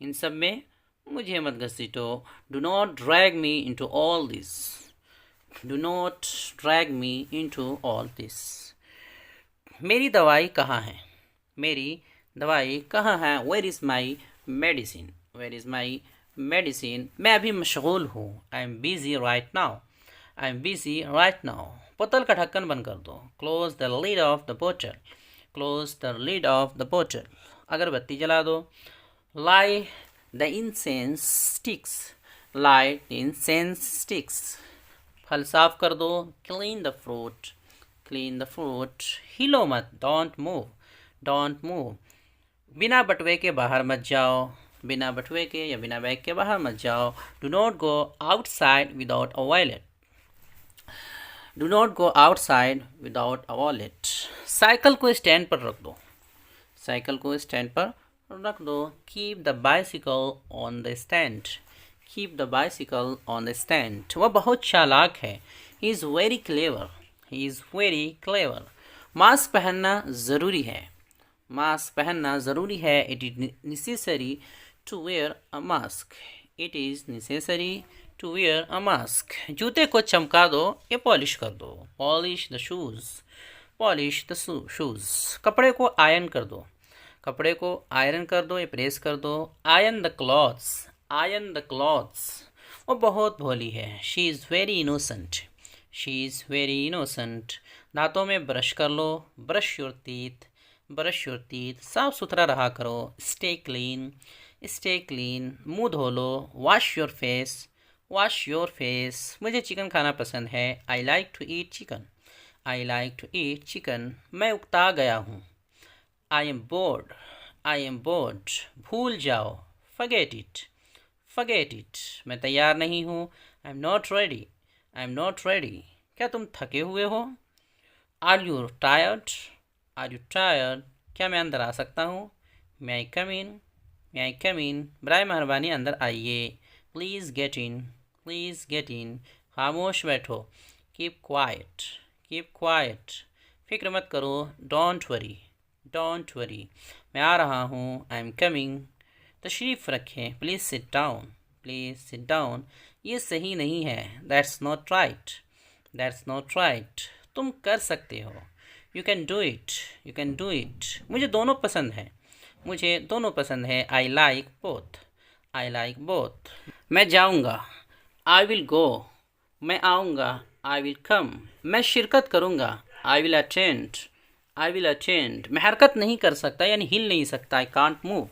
Speaker 1: इन सब में मुझे मत घसीटो। Do not drag me into all this, do not drag me into all this. मेरी दवाई कहाँ है, मेरी दवाई कहाँ है। Where is my medicine, where is my medicine. मैं अभी मशगूल हूँ। I am busy right now, I am busy right now. बोतल का ढक्कन बंद कर दो। Close the lid of the बोतल, close the lid of the बोतल। अगरबत्ती जला दो। लाई the incense sticks, light the incense sticks. फल साफ कर दो। Clean the fruit, clean the fruit. हिलो मत। Don't move, don't move. बिना बटुए के बाहर मत जाओ, बिना बटुए के या बिना बैग के बाहर मत जाओ। Do not go outside without a wallet, do not go outside without a wallet. Cycle को स्टैंड पर रख दो, साइकिल को स्टैंड पर रख दो। Keep the bicycle on the stand, keep the bicycle on the stand. वह बहुत चालाक है। He is very clever, he is very clever. Mask पहनना ज़रूरी है, मास्क पहनना ज़रूरी है। It is necessary to wear a mask, it is necessary to wear a mask. जूते को चमका दो या पॉलिश कर दो। Polish the shoes, polish the shoes. कपड़े को आयरन कर दो, कपड़े को आयरन कर दो या प्रेस कर दो। Iron the clothes, iron the clothes. वो बहुत भोली है। She is very innocent, she is very innocent. दांतों में ब्रश कर लो। Brush your teeth, brush your teeth. साफ़ सुथरा रहा करो। Stay clean, stay clean. मुँह धो लो। Wash your face, wash your face. मुझे चिकन खाना पसंद है। I like to eat chicken, I like to eat chicken. मैं उकता गया हूँ। I am bored, I am bored. भूल जाओ। Forget it, forget it. मैं तैयार नहीं हूँ। I am not ready, I am not ready. क्या तुम थके हुए हो। Are you tired, are you tired. क्या मैं अंदर आ सकता हूँ। मे आई कम इन, मे आई कम इन। बराए मेहरबानी अंदर आइए। Please get in, please get in. खामोश बैठो। Keep quiet, keep quiet. फिक्र मत करो। Don't worry, don't worry. मैं आ रहा हूँ। I am coming. तशरीफ़ रखें। Please sit down, please sit down. ये सही नहीं है। That's not right, that's not right. तुम कर सकते हो। You can do it, you can do it. मुझे दोनों पसंद है, मुझे दोनों पसंद है। I like both, I like both. मैं जाऊँगा। I will go. मैं आऊँगा। आई विल कम। मैं शिरकत करूँगा। I will attend, I will attend. मैं हरकत नहीं कर सकता यानी हिल नहीं सकता। I can't move,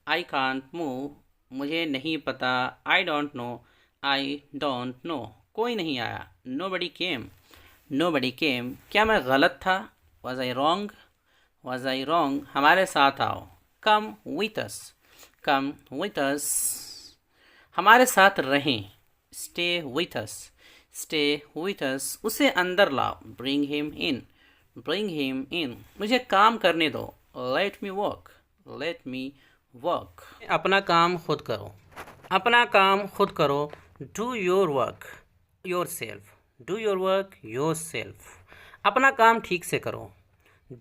Speaker 1: I can't move. मुझे नहीं पता। आई don't know, I don't no. कोई नहीं आया। नो बडी केम, नो बडी केम। क्या मैं गलत था। Was I wrong, was I wrong. हमारे साथ आओ। Come with us, come with us. हमारे साथ रहें। Stay with us, stay with us. उसे अंदर लाओ। Bring him in, bring him इन। मुझे काम करने दो। लेट मी वर्क, लेट मी वर्क, अपना काम खुद करो, अपना काम खुद करो। Do your work your self, do your work your self, अपना काम ठीक से करो।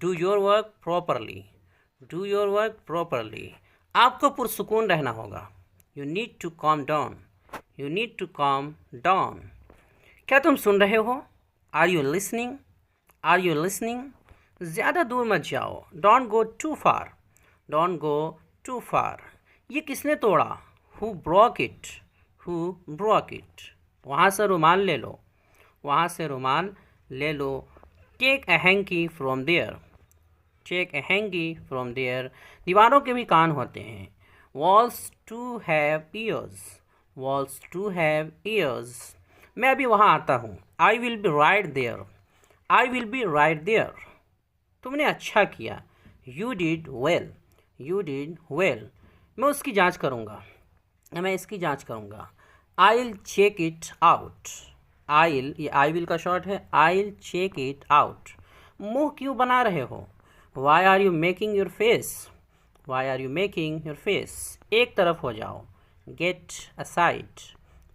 Speaker 1: Do your work properly, do your work properly, आपको पुरसुकून रहना होगा। You need to calm down, you need to calm down, क्या तुम सुन रहे हो? Are you listening, are you listening, ज़्यादा दूर मत जाओ। Don't go too far, don't go too far, ये किसने तोड़ा? Who broke it, who broke it, वहाँ से रुमाल ले लो, वहाँ से रुमाल ले लो। Take a hanky from there, take a hanky from there, दीवारों के भी कान होते हैं। Walls too have years, walls too have ears, मैं अभी वहाँ आता हूँ। I will be right there, I will be right there, तुमने अच्छा किया। You did well, you did well, मैं उसकी जांच करूँगा, मैं इसकी जांच करूँगा। I'll check it out, I'll ये आई विल का शॉर्ट है। आइल चेक इट आउट, मुँह क्यों बना रहे हो? Why are you making your face, why are you making your face, एक तरफ हो जाओ। गेट असाइड,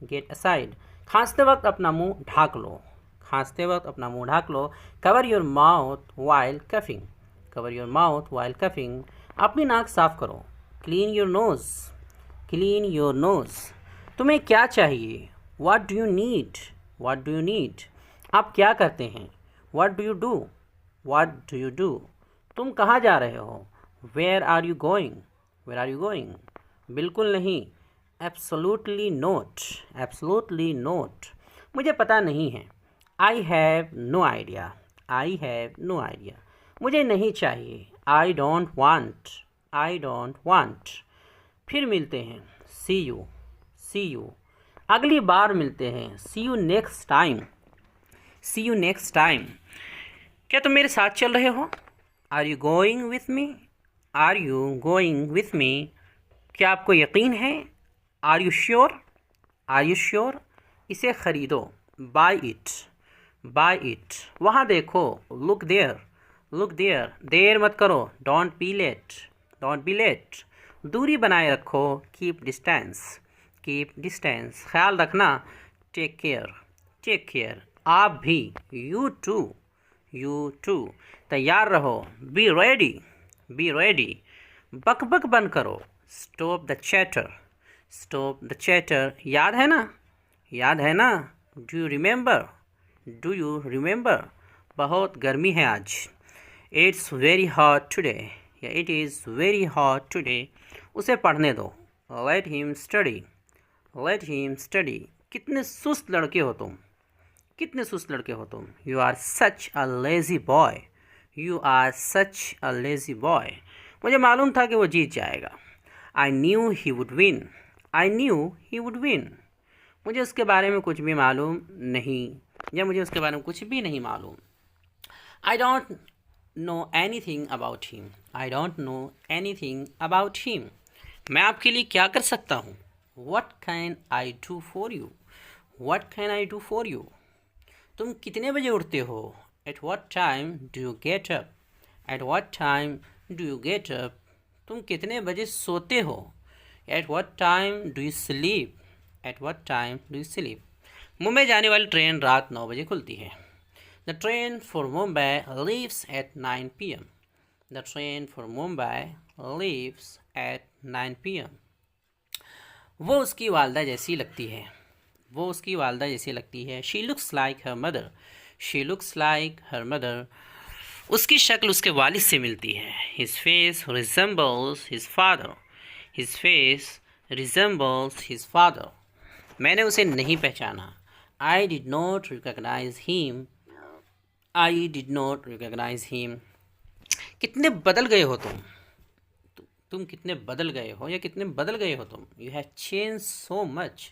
Speaker 1: गेट असाइड, खांसते वक्त अपना मुंह ढाक लो, खांसते वक्त अपना मुंह ढाक लो। Cover your mouth while coughing, cover your mouth while coughing, अपनी नाक साफ करो। Clean your nose, clean your nose, तुम्हें क्या चाहिए? What do you need, what do you need, आप क्या करते हैं? What do you do, what do you do, तुम कहाँ जा रहे हो? Where are you going, where are you going, बिल्कुल नहीं। एब्सोल्युटली नोट, एब्सोल्युटली नोट, मुझे पता नहीं है। I have no idea, I have no idea, मुझे नहीं चाहिए। I don't want, I don't want, फिर मिलते हैं। सी यू, सी यू, अगली बार मिलते हैं। See you next time, see you next time, क्या तुम मेरे साथ चल रहे हो? Are you going with me, are you going with me, क्या आपको यकीन है? Are you sure, are you sure, इसे ख़रीदो। बाय इट, बाय इट, वहाँ देखो। लुक देयर, लुक देयर, देर मत करो। Don't be late, don't be late, दूरी बनाए रखो। कीप डिस्टेंस, कीप डिस्टेंस, ख्याल रखना। टेक केयर, टेक केयर, आप भी। यू टू, यू टू, तैयार रहो। बी रेडी, बी रेडी, बक बक बंद करो। Stop the chatter, stop the chatter, याद है ना, याद है ना। Do you remember, do you remember, बहुत गर्मी है आज। इट्स वेरी हॉट टुडे, या it is very hot today, उसे पढ़ने दो। Let him study, let him study, कितने सुस्त लड़के हो तुम, कितने सुस्त लड़के हो तुम। You are such a lazy boy, you are such a lazy boy, मुझे मालूम था कि वो जीत जाएगा। I knew he would win, I knew he would win, मुझे उसके बारे में कुछ भी मालूम नहीं, या मुझे उसके बारे में कुछ भी नहीं मालूम। I don't know anything about him, I don't know anything about him, मैं आपके लिए क्या कर सकता हूँ? What can I do for you, what can I do for you, तुम कितने बजे उठते हो? At what time do you get up, at what time do you get up, तुम कितने बजे सोते हो? At what time do you sleep, at what time do you sleep, Mumbai जाने वाली ट्रेन रात 9 बजे खुलती है। The train for Mumbai leaves eight 9 PM, the train for Mumbai leaves eight 9 PM, वो उसकी वालदा जैसी लगती है, वो उसकी वालदा जैसी लगती है। She looks like her mother, she looks like her mother, उसकी शक्ल उसके वालिद से मिलती है। His face resembles his father, his face resembles his father, मैंने उसे नहीं पहचाना। I did not recognise him, I did not recognise him, कितने बदल गए हो तुम, तुम कितने बदल गए हो या कितने बदल गए हो तुम। You have change so much,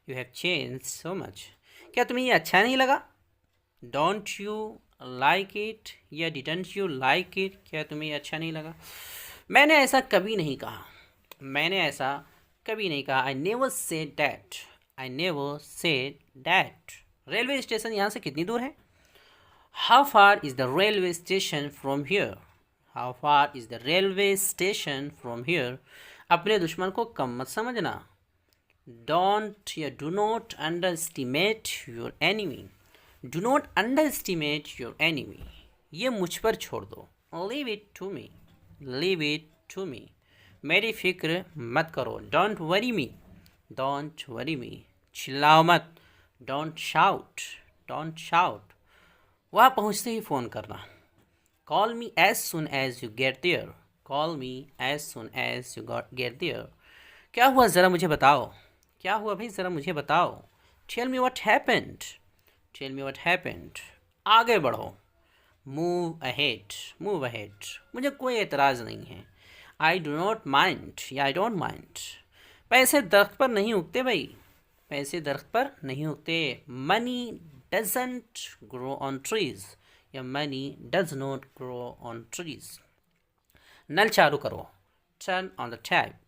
Speaker 1: you have change so much, क्या तुम्हें ये अच्छा नहीं लगा? डोंट यू लाइक इट या डिडंट यू लाइक इट, क्या तुम्हें ये अच्छा नहीं लगा? मैंने ऐसा कभी नहीं कहा, मैंने ऐसा कभी नहीं कहा। I never said that, I never said that, railway station यहाँ से कितनी दूर है? How far is the railway station from here, how far is the railway station from here, अपने दुश्मन को कम मत समझना। डोंट या do not underestimate your enemy. Do not underestimate your enemy. ये मुझ पर छोड़ दो। Leave it to me. Leave it to me. मेरी फिक्र मत करो। Don't worry me. Don't worry me. चिल्लाओ मत। Don't shout. Don't shout. वहाँ पहुँचते ही फ़ोन करना। Call me as soon as you get there. Call me as soon as you get there. क्या हुआ ज़रा मुझे बताओ। क्या हुआ भाई ज़रा मुझे बताओ। Tell me what happened. Tell me what happened. आगे बढ़ो। Move ahead. Move ahead. मुझे कोई एतराज़ नहीं है। आई डू नॉट माइंड या आई डोंट माइंड। पैसे दरख्त पर नहीं उगते भाई। पैसे दरख्त पर नहीं उगते। Money doesn't grow on trees या money does not grow on trees. नल चालू करो। Turn on the tap.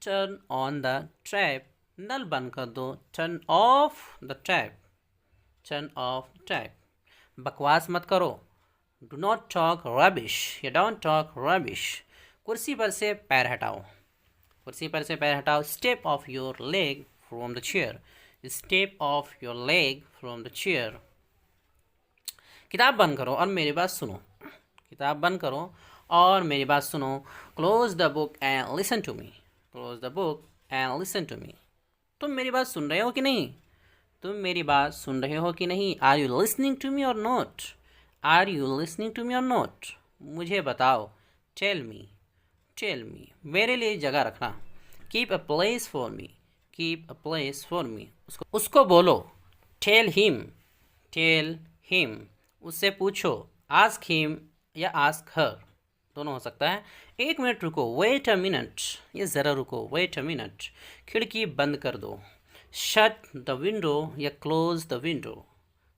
Speaker 1: Turn on the tap. नल बंद कर दो। Turn off the tap. Turn off the tap. बकवास मत करो। डू नॉट टॉक रबिश या डोंट टॉक रबिश। कुर्सी पर से पैर हटाओ। कुर्सी पर से पैर हटाओ। Step of your leg from the chair. Step of your leg from the chair. किताब बंद करो और मेरी बात सुनो। किताब बंद करो और मेरी बात सुनो। Close the book and listen to me. Close the book and listen to me. तुम मेरी बात सुन रहे हो कि नहीं। तुम मेरी बात सुन रहे हो कि नहीं। Are you listening to me or not. Are you listening to me or not. मुझे बताओ। Tell me. Tell me. मेरे लिए जगह रखना। Keep a place for me. Keep a place for me. उसको बोलो। Tell him. Tell him. उससे पूछो। आस्क हिम या आस्क हर, दोनों हो सकता है। 1 मिनट रुको। Wait a minute. ये ज़रा रुको। Wait a minute. खिड़की बंद कर दो। शट द विंडो या close the window.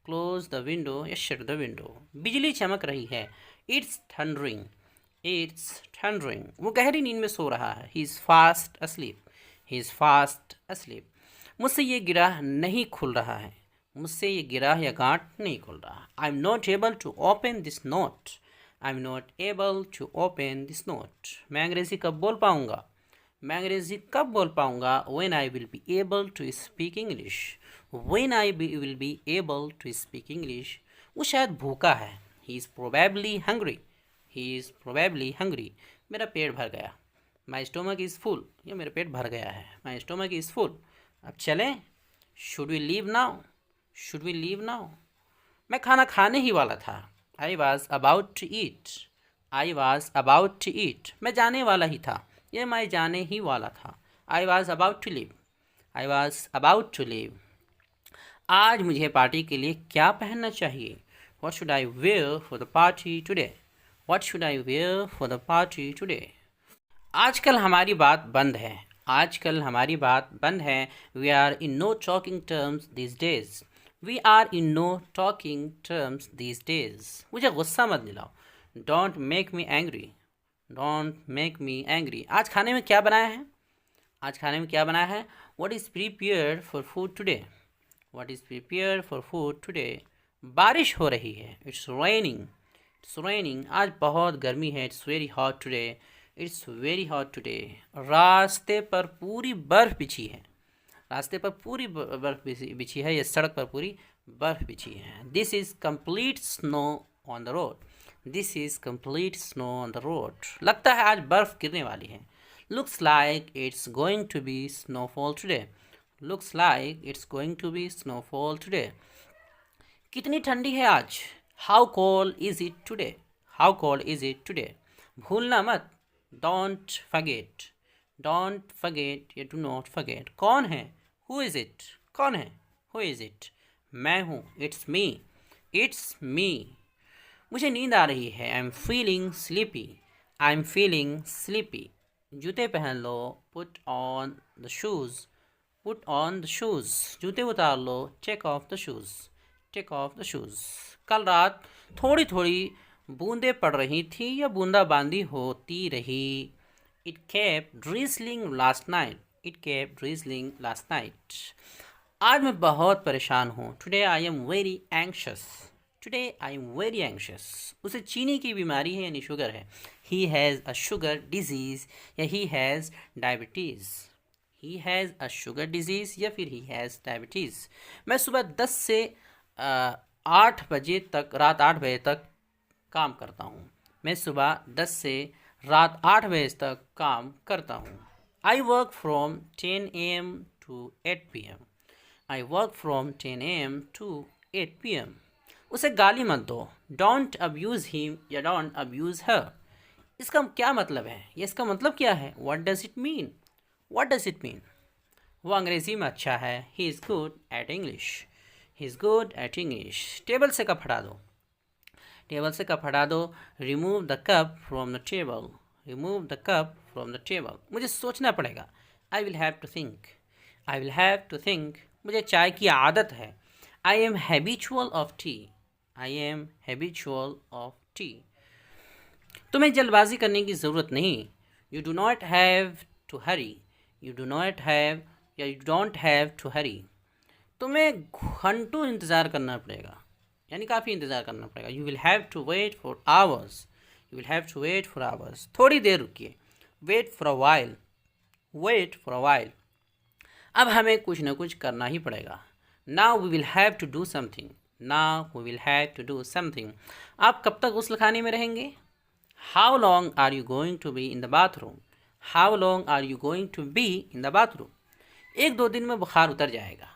Speaker 1: Close the window या शट द विंडो। बिजली चमक रही है। It's thundering. It's thundering. वो गहरी नींद में सो रहा है। He is fast असलीप। He is fast असलीप। मुझसे ये गिराह नहीं खुल रहा है। मुझसे ये गिराह या गांठ नहीं खुल रहा। I am not able to open this knot. I am not able to open this knot. मैं अंग्रेज़ी कब बोल पाऊँगा। मैं अंग्रेज़ी कब बोल पाऊँगा। When I will be able to speak English. When I will be able to speak English. वो शायद भूखा है। He is probably hungry. He is probably hungry. मेरा पेट भर गया। My stomach is full. ये मेरा पेट भर गया है। My stomach is full. अब चलें। Should we leave now. Should we leave now. मैं खाना खाने ही वाला था। I was about to eat. I was about to eat. मैं जाने वाला ही था। ये मैं जाने ही वाला था। I was about to leave. I was about to leave. आज मुझे पार्टी के लिए क्या पहनना चाहिए। What should I wear for the party today. What should I wear for the party today. आजकल हमारी बात बंद है। आजकल हमारी बात बंद है। We are in no talking terms this days. We are in no talking terms this days. मुझे गुस्सा मत दिलाओ। Don't make me angry. Don't make me angry. आज खाने में क्या बनाया है। आज खाने में क्या बनाया है। What is prepared for food today. What is prepared for food today. बारिश हो रही है। It's raining. It's raining. आज बहुत गर्मी है। It's very hot today. It's very hot today. रास्ते पर पूरी बर्फ़ बिछी है। रास्ते पर पूरी बर्फ़ बिछी है। या सड़क पर पूरी बर्फ़ बिछी है। This is complete snow on the road. This is complete snow on the road. लगता है आज बर्फ़ गिरने वाली है। Looks like it's going to be snowfall today. Looks like it's going to be snowfall today. कितनी ठंडी है आज। How cold is it today. How cold is it today. भूलना मत। Don't forget. डोंट फॉरगेट या डू नॉट फॉरगेट। कौन है। Who is it. कौन है। Who is it. मैं हूँ। It's me. It's me. मुझे नींद आ रही है। I am feeling sleepy. I am feeling sleepy. जूते पहन लो। Put on the shoes. Put on the shoes. जूते उतार लो। Take off the shoes. Take off the shoes. कल रात थोड़ी थोड़ी बूंदें पड़ रही थी या बूंदाबांदी होती रही। It kept drizzling last night. It kept drizzling last night. आज मैं बहुत परेशान हूँ। Today I am very anxious. Today I am very anxious. उसे चीनी की बीमारी है यानी शुगर है। He has a sugar disease या he has diabetes. He has a sugar disease या फिर ही हैज़ डायबिटीज़। मैं सुबह 10 से 8 बजे तक, रात 8 बजे तक काम करता हूँ। मैं सुबह 10 से रात 8 बजे तक काम करता हूँ। I work from 10 AM to 8 PM। I work from 10 AM to 8 PM। उसे गाली मत दो। डोंट अब्यूज़ हिम या डोंट अब्यूज़ हर। इसका क्या मतलब है? ये इसका मतलब क्या है? What does it mean? What does it mean? वो अंग्रेज़ी में अच्छा है। He is good at English. He is good at English. Table से कप हटा दो। टेबल से कप हटा दो। Remove the cup from the table. Remove the cup from the table. मुझे सोचना पड़ेगा। I will have to think. I will have to think. मुझे चाय की आदत है। I am habitual of tea. I am habitual of tea. तुम्हें जल्दबाजी करने की ज़रूरत नहीं। You do not have to hurry. You do not have या you don't have to hurry. तुम्हें घंटों इंतज़ार करना पड़ेगा यानी काफ़ी इंतज़ार करना पड़ेगा। You will have to wait for hours. You will have to wait for hours. थोड़ी देर रुकिए। Wait for a while. Wait for a while. अब हमें कुछ ना कुछ करना ही पड़ेगा। Now we will have to do something. Now we will have to do something. आप कब तक गुस्ल खाने में रहेंगे? How long are you going to be in the bathroom? How long are you going to be in the bathroom? 1-2 दिन में बुखार उतर जाएगा।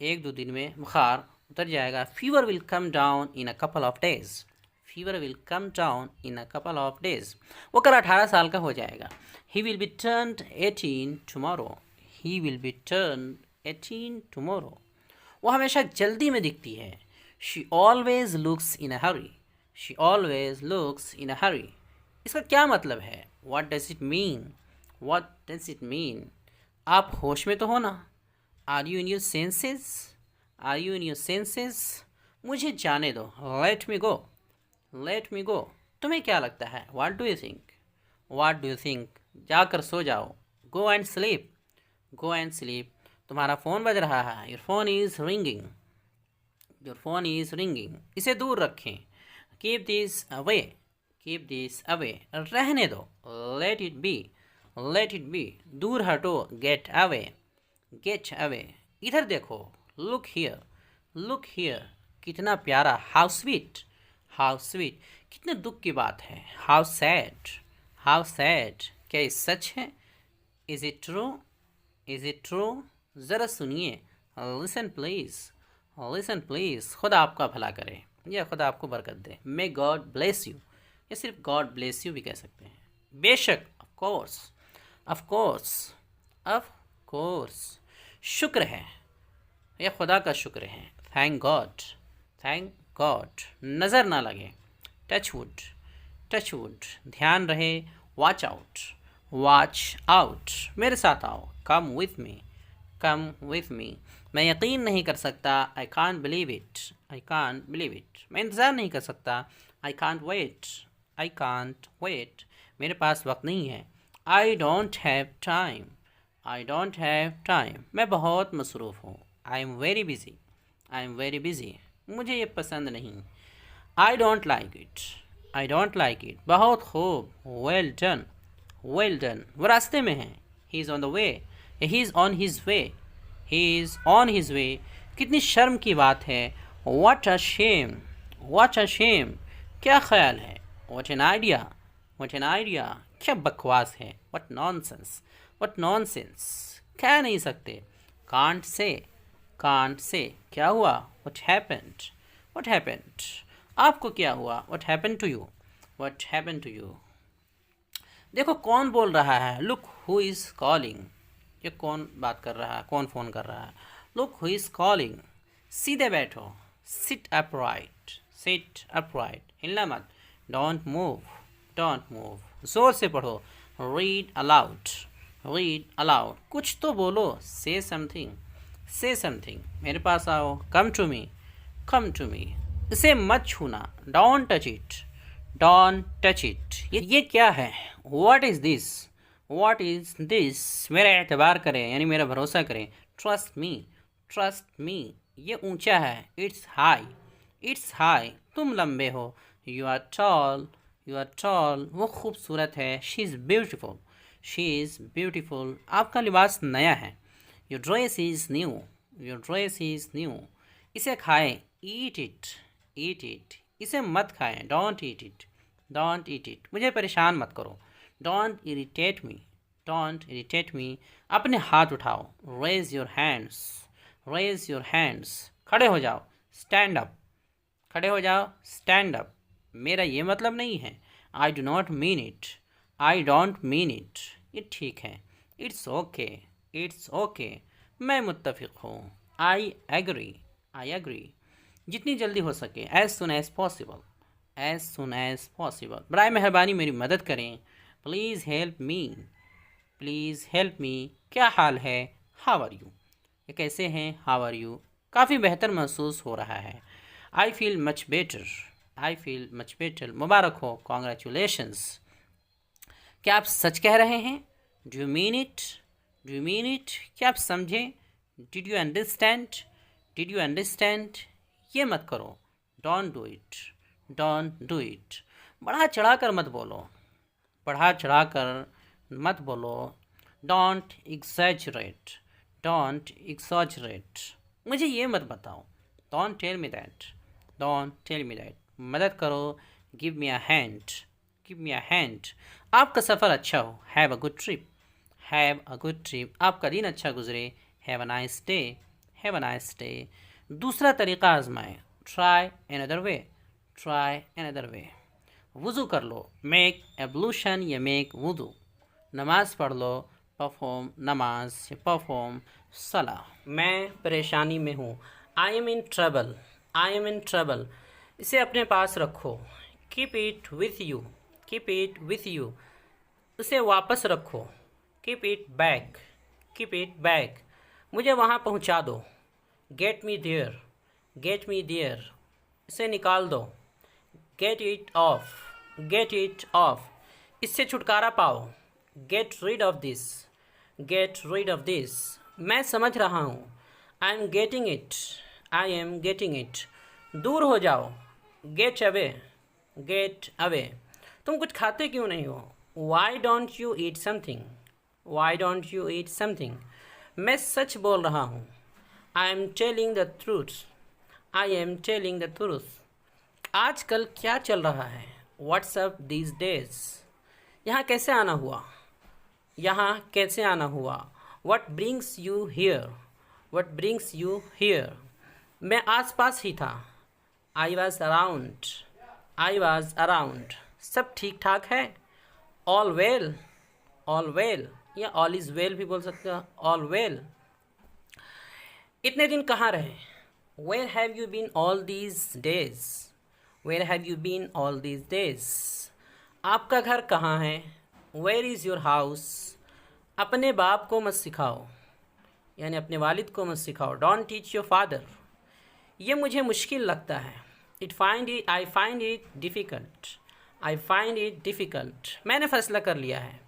Speaker 1: 1-2 दिन में बुखार उतर जाएगा। Fever will come down in a couple of days. Fever will come down in a couple of days. वो कल 18 साल का हो जाएगा। He will be turned 18 tomorrow. He will be turned 18 tomorrow. वो हमेशा जल्दी में दिखती है। She always looks in a hurry. She always looks in a hurry. इसका क्या मतलब है? What does it mean? What does it mean? आप होश में तो हो ना? Are you in your senses? Are you in your senses? मुझे जाने दो। Let me go. Let me go. तुम्हें क्या लगता है? What do you think? What do you think? जाकर सो जाओ। Go and sleep. Go and sleep. तुम्हारा फ़ोन बज रहा है। Your phone is ringing. Your phone is ringing. इसे दूर रखें। Keep this away. Keep this away. रहने दो। Let it be. Let it be. दूर हटो। Get away. Get away. इधर देखो। Look here. Look here. कितना प्यारा। How sweet. How sweet. कितने दुख की बात है। How sad. How sad. क्या ये सच है? Is it true? Is it true? ज़रा सुनिए। Listen please. Listen please. खुदा आपका भला करे या खुदा आपको बरकत दे। मे गॉड ब्लेस यू या सिर्फ गॉड ब्लेस यू भी कह सकते हैं। बेशक। Of course. Of course. Of course. शुक्र है या खुदा का शुक्र है। Thank God. Thank God. नज़र ना लगे। Touch wood. Touch wood. ध्यान रहे। Watch out. Watch out. मेरे साथ आओ। Come with me. Come with me. मैं यकीन नहीं कर सकता। I can't believe it. I can't believe it. मैं इंतज़ार नहीं कर सकता। I can't wait. I can't wait. मेरे पास वक्त नहीं है। I don't have time. I don't have time. मैं बहुत मसरूफ़ हूँ। I am very busy. I am very busy. मुझे ये पसंद नहीं। I don't like it. I don't like it. बहुत खूब। Well done. Well done. वो रास्ते में है। He is on the way. He is on his way. He is on his way. कितनी शर्म की बात है। What a shame. What a shame. क्या ख्याल है। What an idea. What an idea. क्या बकवास है। What nonsense. What nonsense. कह नहीं सकते। Can't say. Can't say. क्या हुआ? What happened. What happened. आपको क्या हुआ? What happened to you. What happened to you. देखो कौन बोल रहा है। Look who is calling. ये कौन बात कर रहा है? कौन फ़ोन कर रहा है? Look who is calling. सीधे बैठो। Sit upright. Sit upright. हिलना मत। Don't move. Don't move. ज़ोर से पढ़ो। Read aloud. Read aloud. कुछ तो बोलो। से समथिंग। से समथिंग। मेरे पास आओ। Come to me. Come to me. इसे मत छूना। Don't touch it. Don't touch it. ये क्या है? What is this. What is this. मेरा एतबार करें यानी मेरा भरोसा करें। Trust me. Trust me. ये ऊंचा है। It's high. इट्स हाई, तुम लंबे हो। You are tall, you are tall, वो खूबसूरत है। She is beautiful, she is beautiful, आपका लिबास नया है। Your dress is new, your dress is new. इसे खाएं, ईट इट, ईट इट। इसे मत खाएं, don't eat it, don't eat it. मुझे परेशान मत करो, don't irritate me, don't irritate me. अपने हाथ उठाओ, raise your hands, raise your hands. खड़े हो जाओ, स्टैंड अप, खड़े हो जाओ, स्टैंड अप। मेरा ये मतलब नहीं है, I do not mean it, I don't mean it. ये ठीक है, इट्स ओके, इट्स ओके। मैं मुत्तफिक हूँ, आई एग्री, आई एग्री। जितनी जल्दी हो सके, as soon as possible, as soon as possible. बराए मेहरबानी मेरी मदद करें, please help me, please help me. क्या हाल है, हाउ आर यू। ये कैसे हैं, हाउ आर यू। काफ़ी बेहतर महसूस हो रहा है, I feel much better, I feel much better. मुबारक हो, कॉन्ग्रेचुलेशंस। क्या आप सच कह रहे हैं, do you mean it, do you mean it. क्या आप समझें, did you understand, did you understand. ये मत करो, don't do it, don't do it. बढ़ा चढ़ा कर मत बोलो, बढ़ा चढ़ा कर मत बोलो। Don't exaggerate, don't exaggerate. मुझे ये मत बताओ, don't tell me that, don't tell me that. मदद करो, give me a hand, give me a hand. आपका सफ़र अच्छा हो, have a good trip, have a good trip. आपका दिन अच्छा गुजरे, have a nice day, have a nice day. दूसरा तरीका आजमाएं, try another way, try another way. वज़ू कर लो, मेक एब्लूशन या मेक वुदू। नमाज़ पढ़ लो, परफॉर्म नमाज या परफॉर्म सलाह। मैं परेशानी में हूँ, I am in trouble, I am in trouble. इसे अपने पास रखो, keep it with you, keep it with you. उसे वापस रखो, keep it back, keep it back. मुझे वहाँ पहुँचा दो, get me there, get me there. इसे निकाल दो, get it off, get it off. इससे छुटकारा पाओ, get rid of this, get rid of this. मैं समझ रहा हूँ, I am getting it, I am getting it. दूर हो जाओ, गेट अवे, गेट अवे। तुम कुछ खाते क्यों नहीं हो, why don't you eat something, why don't you eat something. मैं सच बोल रहा हूँ, I am telling the truth, I am telling the truth. आजकल क्या चल रहा है, व्हाट्सअप दीज डेज। यहाँ कैसे आना हुआ, यहाँ कैसे आना हुआ। What brings you here, what brings you here. मैं आस पास ही था, I was around, I was around. सब ठीक ठाक है, ऑल वेल, ऑल वेल या ऑल इज़ वेल भी बोल सकते हो, ऑल वेल। इतने दिन कहाँ रहे, where have you been all these days, where have you been all these days. आपका घर कहाँ है, वेयर इज़ योर हाउस। अपने बाप को मत सिखाओ, यानी अपने वालिद को मत सिखाओ, डोंट टीच योर फादर। ये मुझे मुश्किल लगता है, I find it difficult, I find it difficult. मैंने फ़ैसला कर लिया है,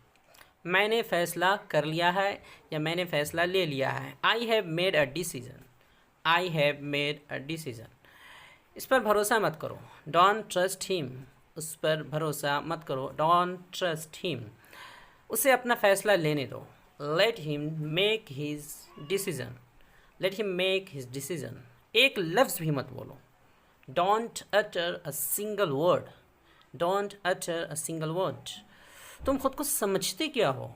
Speaker 1: मैंने फ़ैसला कर लिया है या मैंने फ़ैसला ले लिया है। I have made a decision, I have made a decision. इस पर भरोसा मत करो, डोंट ट्रस्ट हिम। उस पर भरोसा मत करो, डोंट ट्रस्ट हिम। उसे अपना फ़ैसला लेने दो, let him make his decision, let him make his decision. एक लफ्ज़ भी मत बोलो, don't utter a single word, don't utter a single word. तुम खुद को समझते क्या हो,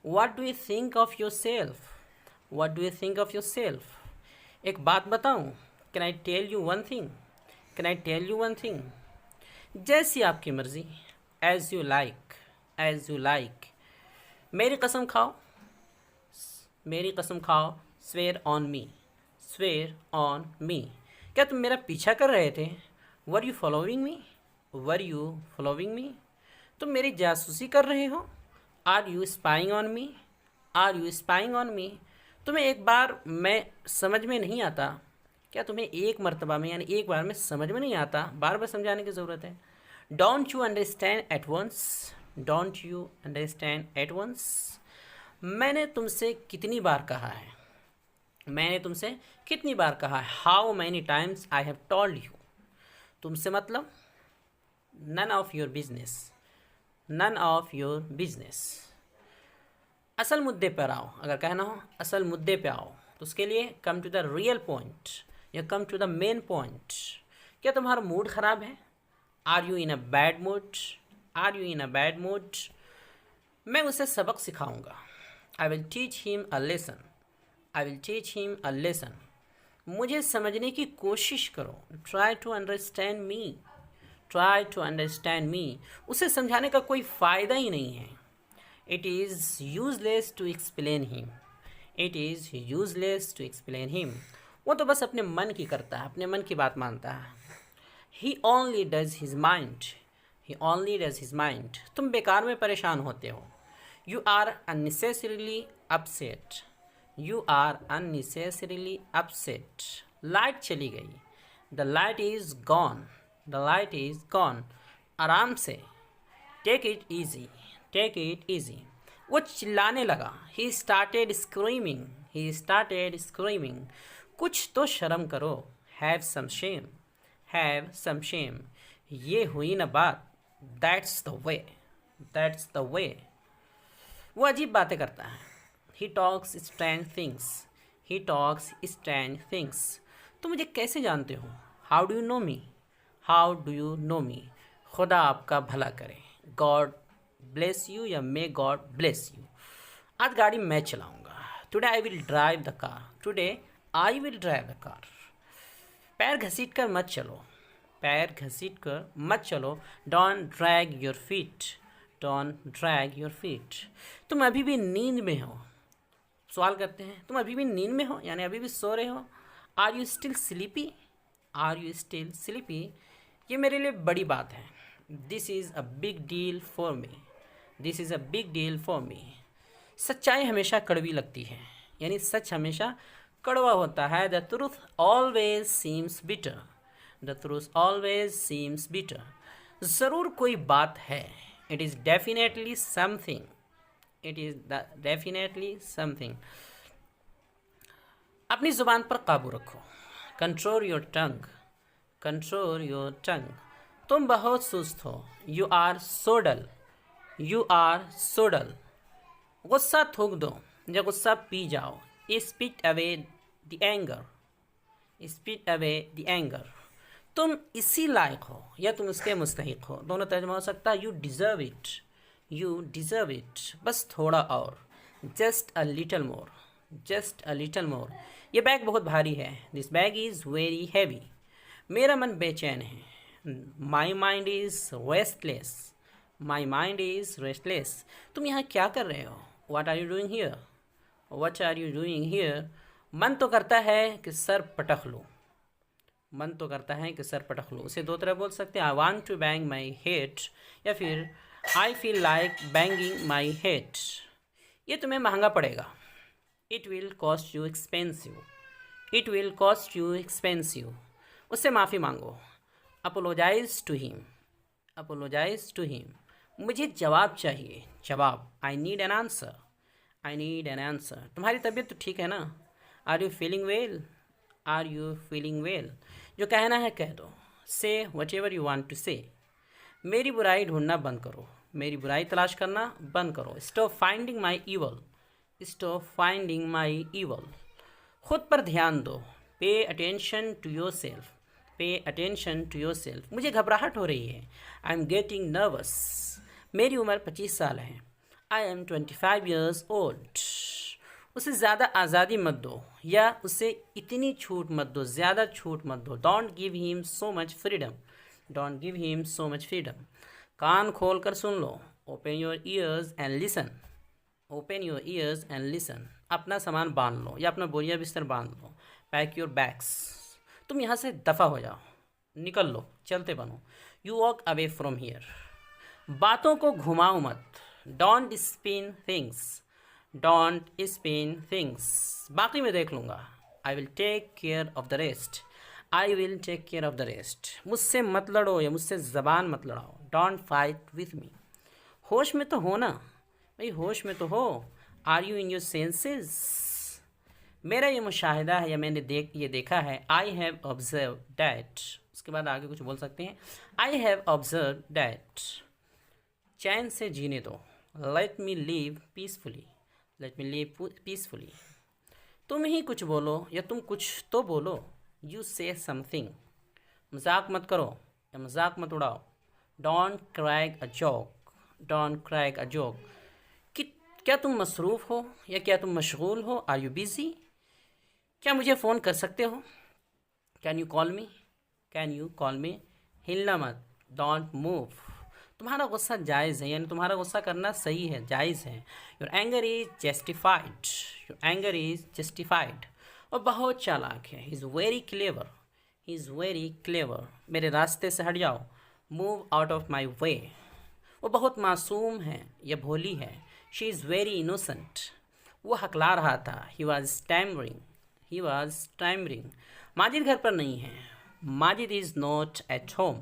Speaker 1: what do you think of yourself, what do you think of yourself. एक बात बताऊँ, can I tell you one thing, can I tell you one thing. जैसी आपकी मर्ज़ी, as you like, as you like. मेरी कसम खाओ, मेरी कसम खाओ, swear on me, swear on me. क्या तुम मेरा पीछा कर रहे थे, were you following me, were you following me. तुम मेरी जासूसी कर रहे हो, are you spying on me, are you spying on me. तुम्हें एक बार मैं समझ में नहीं आता, क्या तुम्हें एक मर्तबा में यानी एक बार में समझ में नहीं आता, बार बार समझाने की ज़रूरत है। Don't you understand at once, don't you understand at once. मैंने तुमसे कितनी बार कहा है, मैंने तुमसे कितनी बार कहा है। How many times I have told you, तुमसे मतलब, none of your business, none of your business. असल मुद्दे पर आओ, अगर कहना हो असल मुद्दे पे आओ तो उसके लिए come to the real point या come to the main point. क्या तुम्हारा मूड ख़राब है? Are you in a bad mood? Are you in a bad mood? मैं उसे सबक सिखाऊंगा। I will teach him a lesson. I will teach him a lesson. मुझे समझने की कोशिश करो। Try to understand me. Try to understand me. उसे समझाने का कोई फ़ायदा ही नहीं है। It is useless to explain him. It is useless to explain him. वो तो बस अपने मन की करता है, अपने मन की बात मानता है। He only does his mind. He only does his mind. तुम बेकार में परेशान होते हो। You are unnecessarily upset. You are unnecessarily upset. Light चली गई। The light is gone. The light is gone. आराम से। Take it easy. Take it easy. वो चिल्लाने लगा। He started screaming. He started screaming. कुछ तो शर्म करो। Have some shame. Have some shame. ये हुई ना बात। That's the way. That's the way. वो अजीब बातें करता है। He talks strange things. He talks strange things. तुम मुझे कैसे जानते हो? How do you know me? How do you know me? खुदा आपका भला करे। गॉड ब्लेस यू या मे गॉड ब्लेस यू। आज गाड़ी मैं चलाऊंगा। Today I will drive the car. Today I will drive the car. पैर घसीट कर मत चलो। पैर घसीट कर मत चलो। Don't drag your feet. Don't drag your feet. तुम अभी भी नींद में हो। सवाल करते हैं, तुम अभी भी नींद में हो, यानी अभी भी सो रहे हो। Are you still sleepy? Are you still sleepy? ये मेरे लिए बड़ी बात है। This is a big deal for me. This is a big deal for me. सच्चाई हमेशा कड़वी लगती है, यानी सच हमेशा कड़वा होता है। The truth always seems bitter. The truth always seems bitter. ज़रूर कोई बात है। It is definitely something. It is definitely something. अपनी ज़ुबान पर काबू रखो। Control your tongue. Control your tongue. तुम बहुत सुस्त हो। You are so dull. You are so dull. गुस्सा थूक दो या गुस्सा पी जाओ। Spit away the anger. Spit away the anger. तुम इसी लायक हो या तुम उसके मुस्तहिक हो, दोनों तर्जुमा हो सकता है। You deserve it. You deserve it. बस थोड़ा और। Just a little more. Just a little more. ये बैग बहुत भारी है। This bag is very heavy. मेरा मन बेचैन है। My mind is restless. My mind is restless. तुम यहाँ क्या कर रहे हो? What are you doing here? What are you doing here? मन तो करता है कि सर पटक लूँ। मन तो करता है कि सर पटक लूँ। उसे दो तरह बोल सकते हैं। I want to bang my head या फिर I feel like banging my head. ये तुम्हें महंगा पड़ेगा। It will cost you expensive. It will cost you expensive. उससे माफ़ी मांगो। Apologise to him. Apologise to him. मुझे जवाब चाहिए। जवाब। I need an answer. I need an answer. तुम्हारी तबीयत तो ठीक है ना? Are you feeling well? Are you feeling well? जो कहना है कह दो। Say whatever you want to say. मेरी बुराई ढूंढना बंद करो। मेरी बुराई तलाश करना बंद करो। Stop finding my evil. Stop finding my evil. खुद पर ध्यान दो। Pay attention to yourself. Pay attention to yourself. मुझे घबराहट हो रही है। I am getting nervous. मेरी उम्र 25 साल है। I am 25 years old. उसे ज़्यादा आज़ादी मत दो या उसे इतनी छूट मत दो, ज़्यादा छूट मत दो। Don't give him so much freedom. Don't give him so much freedom. कान खोल कर सुन लो। Open your ears and listen. Open your ears and listen. अपना सामान बांध लो या अपना बोरिया बिस्तर बांध लो। Pack your bags. तुम यहाँ से दफ़ा हो जाओ, निकल लो, चलते बनो। You walk away from here. बातों को घुमाओ मत। Don't spin things. Don't spin things. बाकी मैं देख लूँगा। I will take care of the rest. I will take care of the rest. मुझसे मत लड़ो या मुझसे ज़बान मत लड़ाओ। Don't fight with me. होश में तो हो ना भाई, होश में तो हो। Are you in your senses? मेरा ये मुशाहिदा है या मैंने ये देखा है। I have observe that. उसके बाद आगे कुछ बोल सकते हैं। आई हैव ऑब्जर्व डैट, चैन से जीने दो, let me live peacefully, let me live peacefully. तुम ही कुछ बोलो या तुम कुछ तो बोलो, यू से समथिंग, मजाक मत करो या मजाक मत उड़ाओ, don't crack a joke, don't crack a joke. कि क्या तुम मसरूफ़ हो या क्या तुम मशगूल हो, आर यू बिज़ी, क्या मुझे फ़ोन कर सकते हो, can you call me, can you call मी। हिलना मत, डोंट मूव। तुम्हारा गुस्सा जायज़ है, यानी तुम्हारा गुस्सा करना सही है, जायज़ है। Your anger is justified, your anger is justified. और बहुत चालाक है, he is very clever, he is very clever. मेरे रास्ते से हट जाओ, मूव आउट ऑफ माई वे। वो बहुत मासूम है या भोली है, शी इज़ वेरी इनोसेंट। वो हकला रहा था, he was stammering, he was stammering. Majid घर पर नहीं है, Majid is not at home.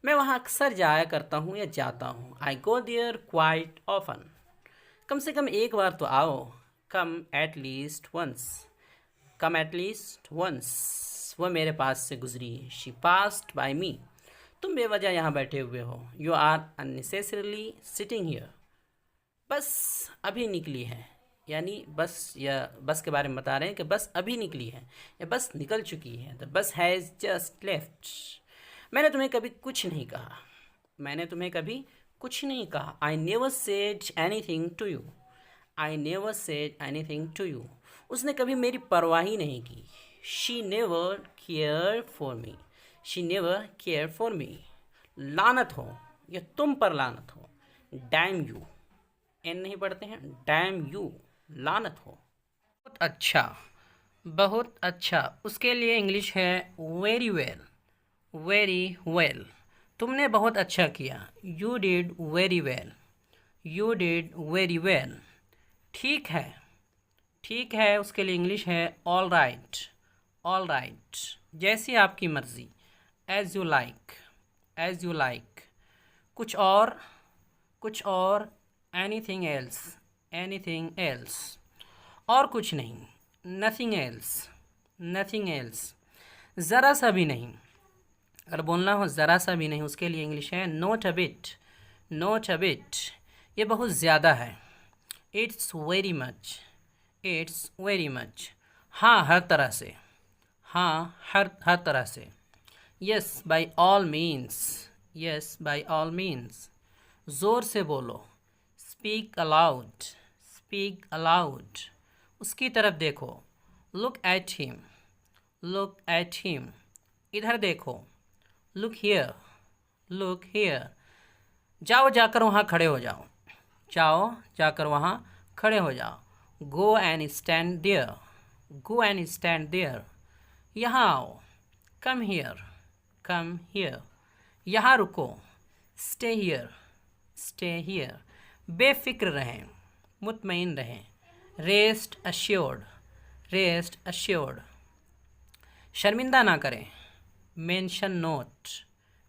Speaker 1: मैं वहाँ अक्सर जाया करता हूँ या जाता हूँ, I go there quite often. कम से कम एक बार तो आओ, come at least once, come at least once. वह मेरे पास से गुजरी, शी पास्ड बाय मी। तुम बेवजह यहाँ बैठे हुए हो, you are unnecessarily sitting here. Bus अभी निकली है, यानी बस या बस के बारे में बता रहे हैं कि बस अभी निकली है या बस निकल चुकी है। The bus has just left. मैंने तुम्हें कभी कुछ नहीं कहा, मैंने तुम्हें कभी कुछ नहीं कहा। I never said anything to you, I never said anything to you. उसने कभी मेरी परवाह ही नहीं की। She never care for me, she never care for me. लानत हो या तुम पर लानत हो, डैम यू, एन नहीं पढ़ते हैं, डैम यू, लानत हो। बहुत अच्छा, बहुत अच्छा, उसके लिए इंग्लिश है वेरी वेल, वेरी वेल। तुमने बहुत अच्छा किया, you did very well, you did very well. ठीक है, ठीक है, उसके लिए इंग्लिश है ऑल राइट, ऑल राइट, जैसी आपकी मर्ज़ी, as you like, as you like. कुछ और, कुछ और, एनीथिंग एल्स, एनीथिंग एल्स, और कुछ नहीं, नथिंग एल्स, नथिंग एल्स। ज़रा सा भी नहीं, अगर बोलना हो ज़रा सा भी नहीं, उसके लिए इंग्लिश है not a bit, not a bit. ये बहुत ज़्यादा है, it's very much, it's very much. हाँ हर तरह से, हाँ हर तरह से। Yes by all means, yes by all means. ज़ोर से बोलो, स्पीक अलाउड, स्पीक अलाउड। उसकी तरफ देखो, look at him, look at him. इधर देखो, लुक हियर, लुक हियर। जाओ जाकर वहाँ खड़े हो जाओ, जाओ जाकर वहाँ खड़े हो जाओ। Go and stand there, go and stand there. यहाँ आओ, कम हियर, कम हियर। यहाँ रुको, स्टे हियर, स्टे हियर। बेफिक्र रहें, मुतमईन रहें, रेस्ट अश्योर्ड, रेस्ट अश्योर्ड। शर्मिंदा ना करें, मेंशन नोट,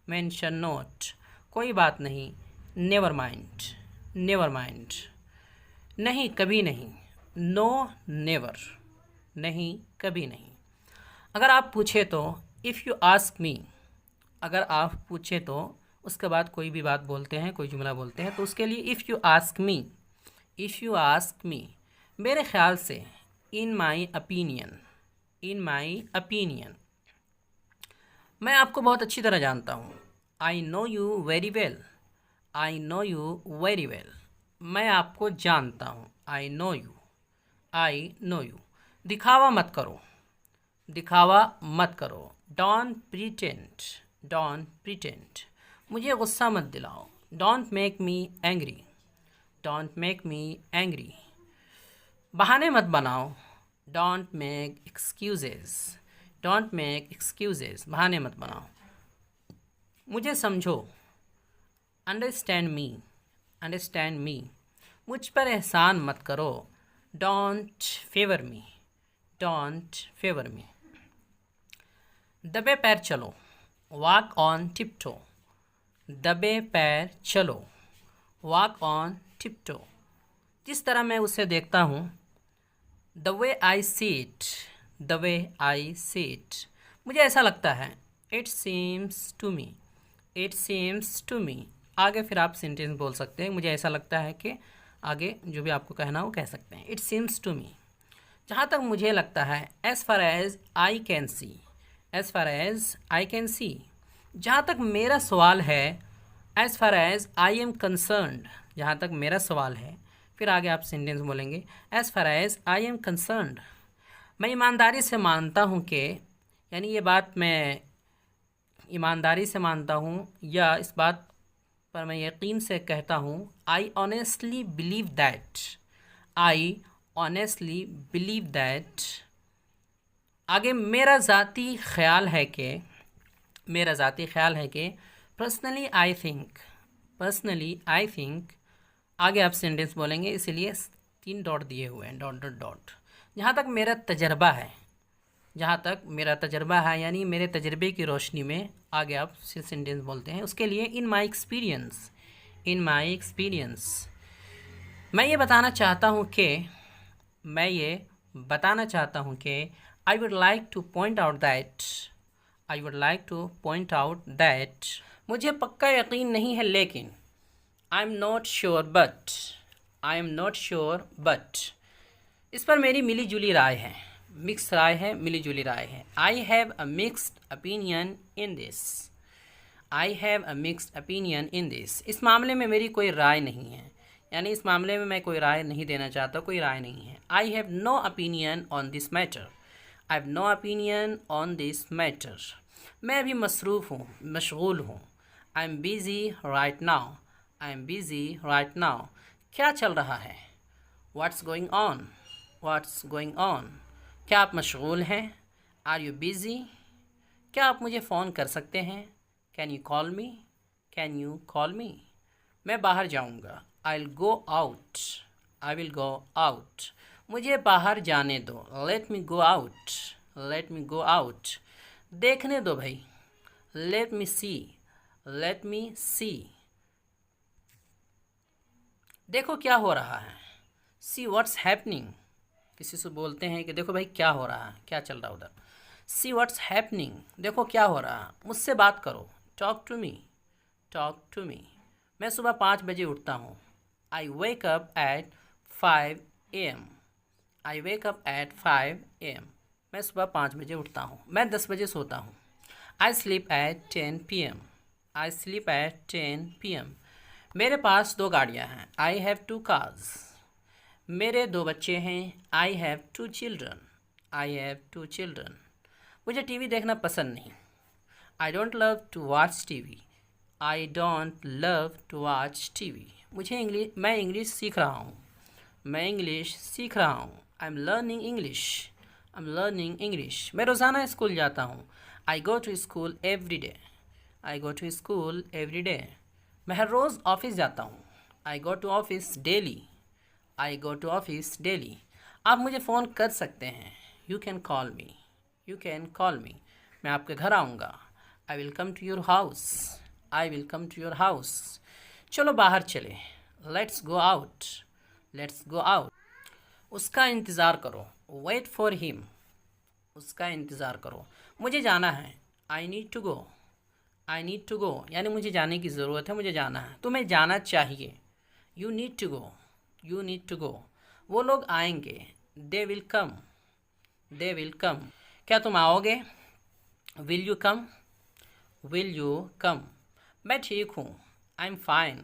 Speaker 1: मेंशन नोट। कोई बात नहीं, नेवर माइंड, नेवर माइंड। नहीं कभी नहीं, नो नेवर, नहीं कभी नहीं। अगर आप पूछे तो, इफ़ यू आस्क मी, अगर आप पूछे तो उसके बाद कोई भी बात बोलते हैं, कोई जुमला बोलते हैं, तो उसके लिए if you ask me, if you ask me. मेरे ख़्याल से, इन my opinion, in my opinion. मैं आपको बहुत अच्छी तरह जानता हूँ, I know you very well, I know you very well. मैं आपको जानता हूँ, I know you, I know you. दिखावा मत करो, दिखावा मत करो। Don't pretend, don't pretend. मुझे गुस्सा मत दिलाओ, don't make me angry, don't make me angry. बहाने मत बनाओ, don't make excuses, don't make excuses. बहाने मत बनाओ। मुझे समझो, अंडरस्टैंड मी, अंडरस्टैंड मी। मुझ पर एहसान मत करो, don't favour me, don't favour me. दबे पैर चलो, वॉक ऑन टिपटो, दबे पैर चलो, वॉक ऑन टिपटो। जिस तरह मैं उसे देखता हूँ, the way I see it, the way I see it. मुझे ऐसा लगता है, it seems to me, it seems to me. आगे फिर आप सेंटेंस बोल सकते हैं, मुझे ऐसा लगता है कि आगे जो भी आपको कहना हो कह सकते हैं। इट सीम्स टू मी, जहाँ तक मुझे लगता है। As far as I can see, as far as I can see, जहाँ तक मेरा सवाल है। As far as I am concerned, जहाँ तक मेरा सवाल है। फिर आगे आप सेंटेंस बोलेंगे as far as I am concerned, मैं ईमानदारी से मानता हूँ कि, यानी ये बात मैं ईमानदारी से मानता हूँ या इस बात पर मैं यकीन से कहता हूँ। I honestly believe that, I honestly believe that. आगे मेरा ज़ाती ख्याल है कि, मेरा ज़ाती ख्याल है कि, personally I think, personally I think. आगे आप सेंटेंस बोलेंगे, इसीलिए 3 डॉट दिए हुए हैं, डॉट डॉट डॉट। जहाँ तक मेरा तजर्बा है, जहाँ तक मेरा तजर्बा है, यानी मेरे तजर्बे की रोशनी में आगे आप सेंटेंस बोलते हैं। उसके लिए इन my experience, in my experience. मैं ये बताना चाहता हूँ कि, मैं ये बताना चाहता हूँ कि I would like two point out that, I would like two point out that. मुझे पक्का यकीन नहीं है लेकिन, आई am not sure but, I am not sure but. इस पर मेरी मिली जुली राय है, मिक्स राय है, मिली जुली राय है। I have a mixed opinion in this, I have a mixed opinion in this. इस मामले में मेरी कोई राय नहीं है, यानी इस मामले में मैं कोई राय नहीं देना चाहता, कोई राय नहीं है। I have no opinion on this matter, I have no opinion on this matter. मैं अभी मसरूफ़ हूँ, मशगूल हूँ। I am busy right now, I am busy right now. क्या चल रहा है? What's going on, what's going on. क्या आप मशगूल हैं? Are you busy? क्या आप मुझे फ़ोन कर सकते हैं? Can you call me, can you call me. मैं बाहर जाऊँगा, I will go out, I will go out. मुझे बाहर जाने दो, let me go out, late me go out. देखने दो भाई, लेट मी सी, लेट मी सी। देखो क्या हो रहा है, सी व्हाट्स हैपनिंग। किसी से बोलते हैं कि देखो भाई क्या हो रहा है, क्या चल रहा है उधर। सी व्हाट्स हैपनिंग, देखो क्या हो रहा है, मुझसे बात करो। Talk to me, talk to me. मैं सुबह 5 बजे उठता हूँ। I wake up at 5 AM, I wake up at 5 AM। मैं सुबह 5 बजे उठता हूँ। मैं 10 बजे सोता हूँ। I sleep at 10 PM, I sleep at 10 PM। मेरे पास 2 गाड़ियाँ हैं। I have 2 cars. मेरे 2 बच्चे हैं। I have 2 children, I have 2 children. मुझे टीवी देखना पसंद नहीं। I don't love to watch TV, I don't love to watch TV. मैं इंग्लिश सीख रहा हूँ, मैं इंग्लिश सीख रहा हूँ। I am learning English, I am learning English. मैं रोज़ाना स्कूल जाता हूँ। I go to school every day, I go to school every day. मैं हर रोज़ ऑफिस जाता हूँ। I go to office daily, I go to office daily. आप मुझे फ़ोन कर सकते हैं। You can call me, you can call me. मैं आपके घर आऊँगा। I will come to your house, I will come to your house. चलो बाहर चले, let's go out, let's go out. उसका इंतज़ार करो, वेट फॉर हिम, उसका इंतज़ार करो। मुझे जाना है। I need to go, I need to go, यानी मुझे जाने की ज़रूरत है, मुझे जाना है। तुम्हें जाना चाहिए। You need to go, you need to go. वो लोग आएंगे। They will come, they will come. क्या तुम आओगे? Will you come, will you come. मैं ठीक हूँ। I am fine,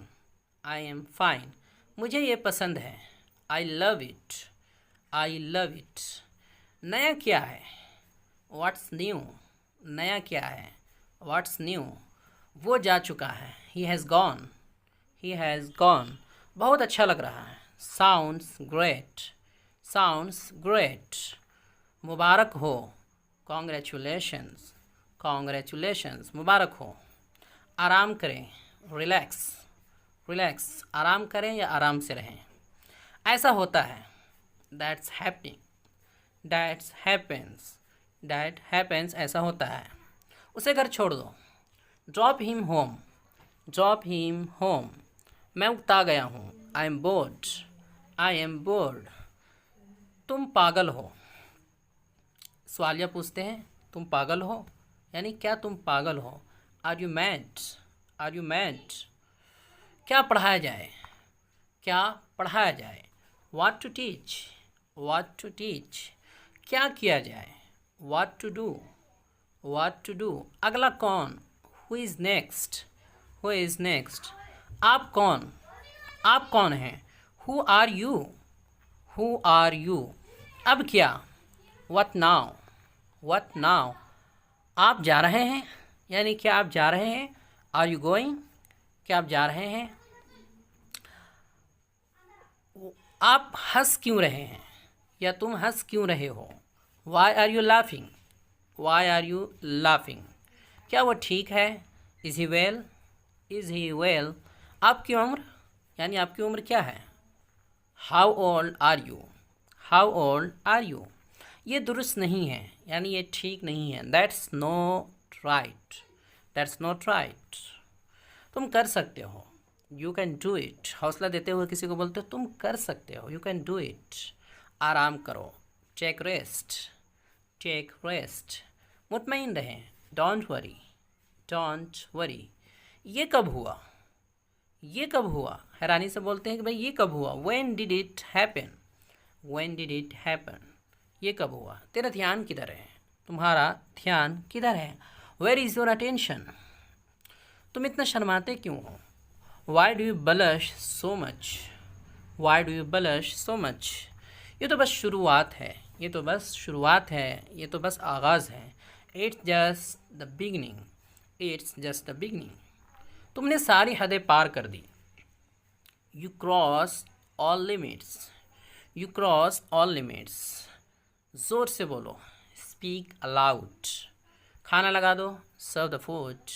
Speaker 1: I am fine. मुझे ये पसंद है। I love it, I love it. नया क्या है? व्हाट्स न्यू, नया क्या है? What's new. वो जा चुका है। He has gone, he has gone. बहुत अच्छा लग रहा है। Sounds great, sounds great. मुबारक हो। Congratulations, congratulations. मुबारक हो। आराम करें। Relax, relax. आराम करें या आराम से रहें। ऐसा होता है। That's happening, that's happens, that happens. ऐसा होता है। उसे घर छोड़ दो। Drop him home, drop him home. मैं उकता गया हूँ। I am bored, I am bored. तुम पागल हो। सवालिया पूछते हैं तुम पागल हो, यानी क्या तुम पागल हो। Are you mad, are you mad. क्या पढ़ाया जाए, क्या पढ़ाया जाए। What to teach, what to teach. क्या किया जाए, what to do, what to do. अगला कौन, who is next, who is next. आप कौन, आप कौन हैं। Who are you, who are you. अब क्या, व्हाट नाउ, व्हाट नाउ। आप जा रहे हैं, यानी क्या आप जा रहे हैं। आर यू गोइंग, क्या आप जा रहे हैं। आप हंस क्यों रहे हैं, या तुम हंस क्यों रहे हो। Why are you laughing, why are you laughing. क्या वो ठीक है। Is he well, is he well. आपकी उम्र, यानी आपकी उम्र क्या है। How old are you, how old are you. ये दुरुस्त नहीं है, यानी ये ठीक नहीं है। That's not right, that's not right. तुम कर सकते हो, यू कैन डू इट। हौसला देते हुए किसी को बोलते हो तुम कर सकते हो, यू कैन डू इट। आराम करो, टेक रेस्ट, टेक रेस्ट। मुतमईन रहें, डोंट वरी, डोंट वरी। ये कब हुआ, ये कब हुआ। हैरानी से बोलते हैं कि भाई ये कब हुआ। When did it happen, when did it happen. ये कब हुआ। तेरा ध्यान किधर है, तुम्हारा ध्यान किधर है। Where is your attention. तुम इतना शर्माते क्यों हो। Why do you blush so much, why do you blush so much. ये तो बस शुरुआत है, ये तो बस शुरुआत है, ये तो बस आगाज़ है। It's just the beginning, it's just the beginning. तुमने सारी हदें पार कर दी। You cross all limits, you cross all limits. ज़ोर से बोलो, स्पीक अलाउड। खाना लगा दो, सर्व द फूड।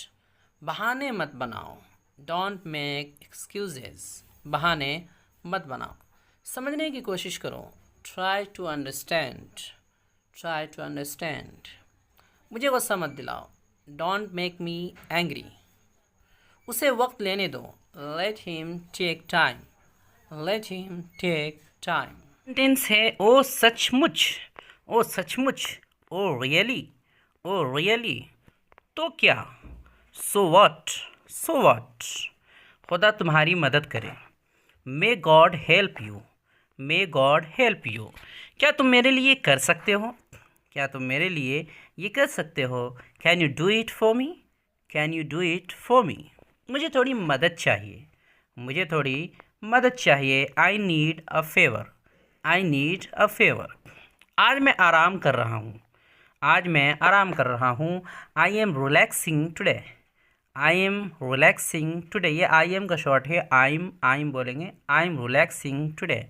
Speaker 1: बहाने मत बनाओ, डोंट मेक एक्सक्यूजेस। बहाने मत बनाओ। समझने की कोशिश करो, try to understand, try to understand. मुझे गुस्सा मत दिलाओ, डोंट मेक मी एंग्री। उसे वक्त लेने दो, let him take time, let him take time. Sentence है ओ सचमुच, ओ सचमुच, ओ रियली, ओ रियली। तो क्या, सो व्हाट, सो व्हाट। खुदा तुम्हारी मदद करे, may God help you, may God help you. क्या तुम मेरे लिए कर सकते हो, क्या तुम मेरे लिए ये कर सकते हो। Can you do it for me, can you do it for me. मुझे थोड़ी मदद चाहिए, मुझे थोड़ी मदद चाहिए। I need a favour, I need a favour. आज मैं आराम कर रहा हूँ, आज मैं आराम कर रहा हूँ। I am relaxing today, I am relaxing today. ये आई एम का शॉर्ट है, आई एम बोलेंगे। I am relaxing today.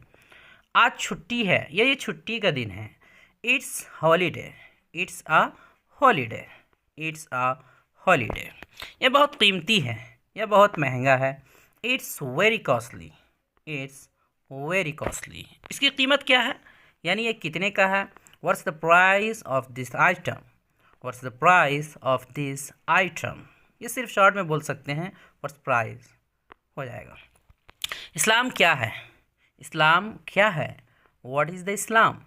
Speaker 1: आज छुट्टी है, ये छुट्टी का दिन है। It's holiday, it's a holiday, it's a holiday. ये बहुत कीमती है, यह बहुत महंगा है। It's very costly, it's very costly. इसकी कीमत क्या है, यानी ये कितने का है। What's the price of this item, what's the price of this item. ये सिर्फ शॉर्ट में बोल सकते हैं, व्हाट्स प्राइस हो जाएगा। इस्लाम क्या है, इस्लाम क्या है। What is the Islam,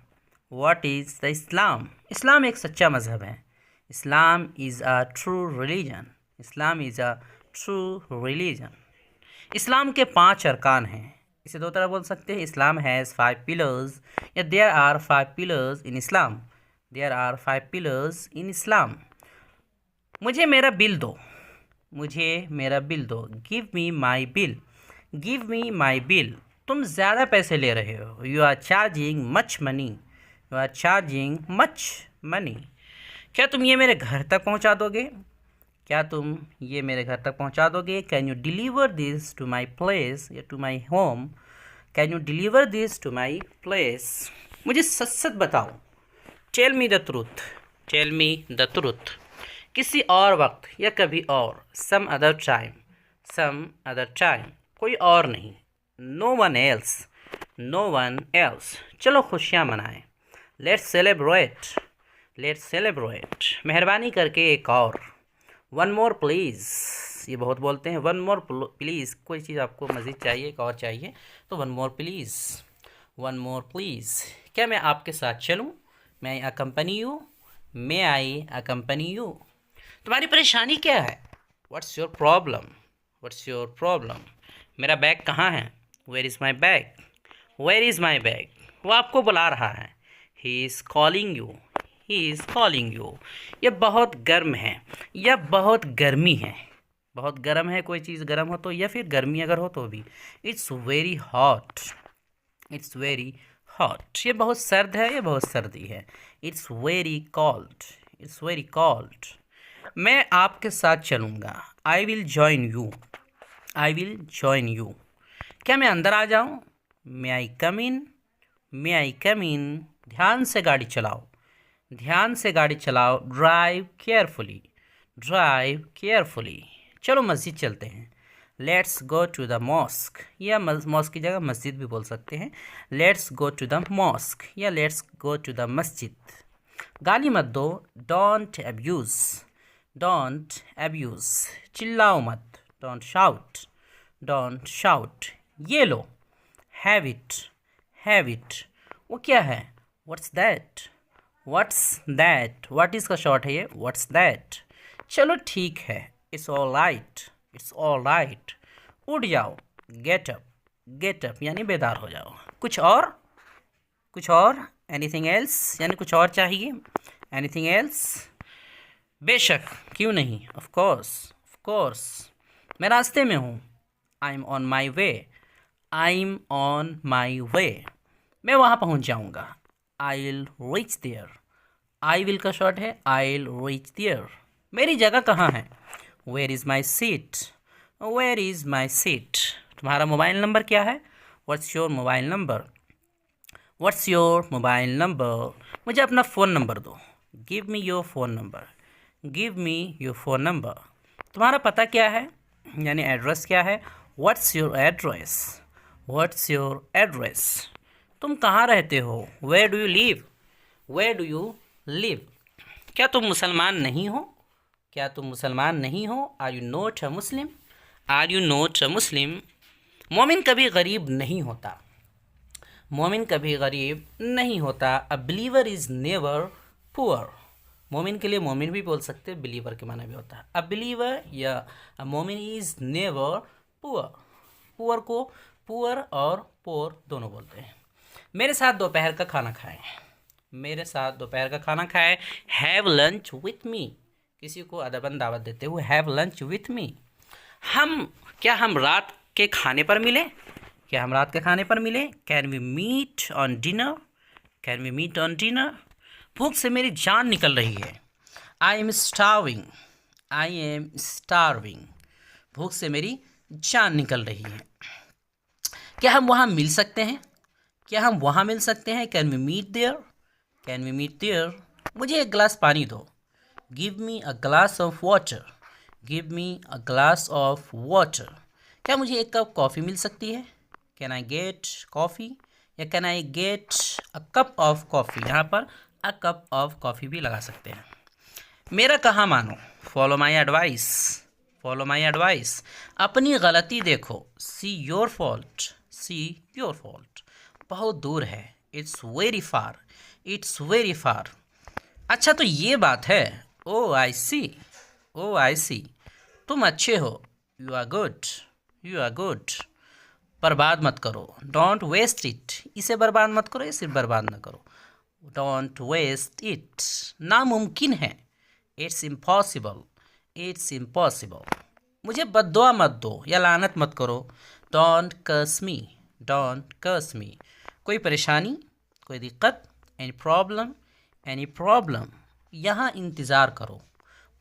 Speaker 1: what is the Islam. इस्लाम एक सच्चा मज़हब है। Islam is a true religion, Islam is a true religion. इस्लाम के 5 अरकान हैं। इसे दो तरह बोल सकते हैं। इस्लाम हैज़ 5 पिलर्स, या there are 5 pillars in Islam, there are 5 pillars in Islam. मुझे मेरा बिल दो, मुझे मेरा बिल दो। Give me my bill, give me my bill. तुम ज़्यादा पैसे ले रहे हो। You are charging much money, you are charging much money. क्या तुम ये मेरे घर तक पहुंचा दोगे, क्या तुम ये मेरे घर तक पहुंचा दोगे। Can you deliver this to my place, या to my home. Can you deliver this to my place. मुझे सच सच बताओ, tell me the truth, tell me the truth. किसी और वक्त या कभी और, some other time, some other time, कोई और नहीं। No one else, no one else. चलो खुशियाँ मनाएं, लेट्स सेलिब्रेट, लेट्स सेलिब्रेट। मेहरबानी करके एक और। वन मोर प्लीज़, ये बहुत बोलते हैं। वन मोर प्लीज़, कोई चीज़ आपको मज़ीद चाहिए, एक और चाहिए, तो one more please, one more please. क्या मैं आपके साथ चलूँ, मैं accompany you, may I accompany you. तुम्हारी परेशानी क्या है? What's your problem? What's your problem? मेरा बैग कहाँ है? Where is my bag? Where is my bag? वो आपको बुला रहा है। He is calling you. He is calling you. यह बहुत गर्म है, यह बहुत गर्मी है। बहुत गर्म है, कोई चीज़ गर्म हो तो, या फिर गर्मी अगर हो तो भी। It's very hot. It's very hot. ये बहुत सर्द है, ये बहुत सर्दी है। It's very cold. It's very cold. मैं आपके साथ चलूँगा। I will join you. I will join you. क्या मैं अंदर आ जाऊँ? मे आई कम इन? मे आई कम इन? ध्यान से गाड़ी चलाओ। ध्यान से गाड़ी चलाओ। Drive carefully. Drive carefully. चलो मस्जिद चलते हैं। Let's go to the mosque, या मॉस्क की जगह मस्जिद भी बोल सकते हैं। Let's go to the mosque या let's go to the masjid. गाली मत दो। Don't abuse. Don't abuse. चिल्लाओ मत। Don't shout. Don't shout. ये लो। Have it. Have it. वो क्या है? What's that? What's that? What इसका शॉर्ट है ये, व्हाट्स दैट। चलो ठीक है। It's all right. It's all right. उठ जाओ। Get up. गेट अप यानी बेदार हो जाओ। कुछ और? कुछ और? एनीथिंग एल्स यानी कुछ और चाहिए? Anything else? बेशक, क्यों नहीं, ऑफ कोर्स। Of course. मैं रास्ते में हूँ। I am on my way. I am on my way. मैं वहाँ पहुँच जाऊँगा। I will reach there. I will का शॉर्ट है आई विल रीच देयर। मेरी जगह कहाँ है? Where is my seat? Where is my seat? तुम्हारा मोबाइल नंबर क्या है? What's your mobile number? What's your mobile number? मुझे अपना फ़ोन नंबर दो। Give me your phone number. Give me your phone number. तुम्हारा पता क्या है, यानी एड्रेस क्या है? What's your address? What's your address? तुम कहाँ रहते हो? Where do you live? Where do you live? क्या तुम मुसलमान नहीं हो? क्या तुम मुसलमान नहीं हो? Are you not a Muslim? Are you not a Muslim? मोमिन कभी गरीब नहीं होता। मोमिन कभी गरीब नहीं होता। A believer is never poor. मोमिन के लिए मोमिन भी बोल सकते हैं, बिलीवर के माना भी होता है। अ बिलीवर या अ मोमिन इज़ नेवर पुअर। पुअर को पुअर और पोर दोनों बोलते हैं। मेरे साथ दोपहर का खाना खाएं। मेरे साथ दोपहर का खाना खाएं। Have lunch with me. किसी को अदबन दावत देते हुए हैव लंच विथ मी। क्या हम रात के खाने पर मिले? क्या हम रात के खाने पर मिले? Can we meet on dinner? Can we meet on dinner? भूख से मेरी जान निकल रही है। I am starving. I am starving. भूख से मेरी जान निकल रही है। क्या हम वहाँ मिल सकते हैं? क्या हम वहाँ मिल सकते हैं? Can we meet there? Can we meet there? मुझे एक गिलास पानी दो। Give me a glass of water. Give me a glass of water. क्या मुझे एक कप कॉफ़ी मिल सकती है? Can I get coffee? या can I get a cup of coffee? यहाँ पर अ कप ऑफ कॉफ़ी भी लगा सकते हैं। मेरा कहाँ मानो? Follow my advice. Follow my advice. अपनी गलती देखो। See your fault. See your fault. बहुत दूर है। It's very far. It's very far. अच्छा तो ये बात है। ओ आई सी। ओ आई सी। तुम अच्छे हो। You are good. You are good. बर्बाद मत करो। Don't waste it. इसे बर्बाद मत करो, इसे बर्बाद ना करो। Don't waste it. नामुमकिन है। It's impossible. It's impossible. मुझे बद्दुआ मत दो या लानत मत करो। Don't curse me. Don't curse me. कोई परेशानी? कोई दिक्कत? Any problem? Any problem? यहाँ इंतज़ार करो।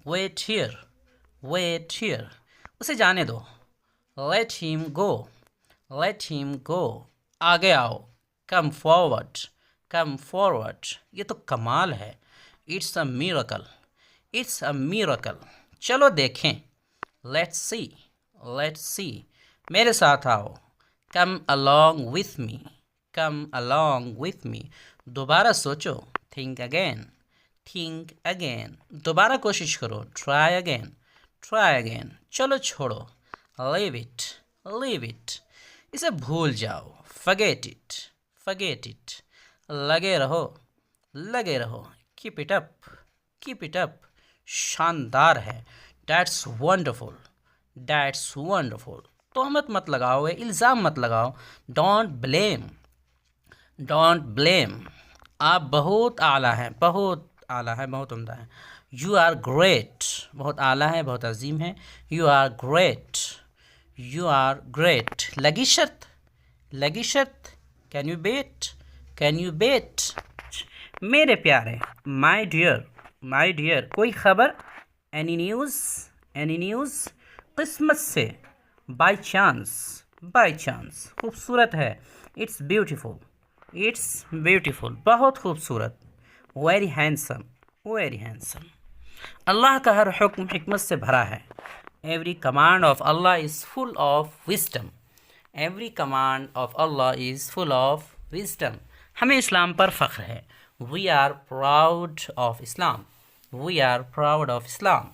Speaker 1: Wait here. Wait here. उसे जाने दो। Let him go. Let him गो। आगे आओ। Come forward. Come forward. ये तो कमाल है। It's a miracle. It's a miracle. चलो देखें। Let's see. Let's see. मेरे साथ आओ। Come along with me. Come along with me. दोबारा सोचो। Think again. Think again. दोबारा कोशिश करो। Try again. Try again. चलो छोड़ो। Leave it. Leave it. इसे भूल जाओ। Forget it. Forget it. लगे रहो। लगे रहो। Keep it up. Keep it up. शानदार है। That's wonderful, that's wonderful. तोहमत मत लगाओ, इल्ज़ाम मत लगाओ। Don't blame, don't blame. आप बहुत आला हैं, बहुत आला है, बहुत उम्दा है। यू आर ग्रेट, बहुत आला है, बहुत अजीम है। You are great, you are great. लगी शर्त, लगी शर्त। Can you bet, can you bet. मेरे प्यारे, माई डियर, माई डियर। कोई ख़बर, एनी न्यूज़, एनी न्यूज़। किस्मत से, बाई चांस, बाई चांस। खूबसूरत है, इट्स ब्यूटीफुल, इट्स ब्यूटीफुल। बहुत खूबसूरत, वेरी हैंडसम, वेरी हैंडसम। अल्लाह का हर हुक्म हिकमत से भरा है। Every command of Allah is full of wisdom, every command of Allah is full of wisdom. हमें इस्लाम पर फ़ख्र है। We are proud of Islam, we are proud of Islam.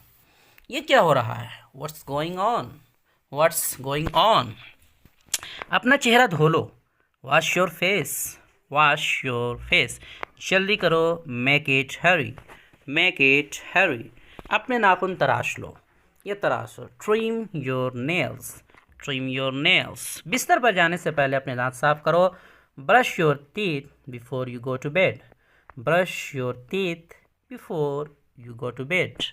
Speaker 1: ये क्या हो रहा है? What's going on, what's going on. अपना चेहरा धो लो, wash your face, wash your face. जल्दी करो, make it hurry, make it hurry. अपने नाखून तराश लो, ये तराशो। Trim your nails, trim your nails. बिस्तर पर जाने से पहले अपने दांत साफ करो। Brush your teeth before you go to bed, brush your teeth before you go to bed.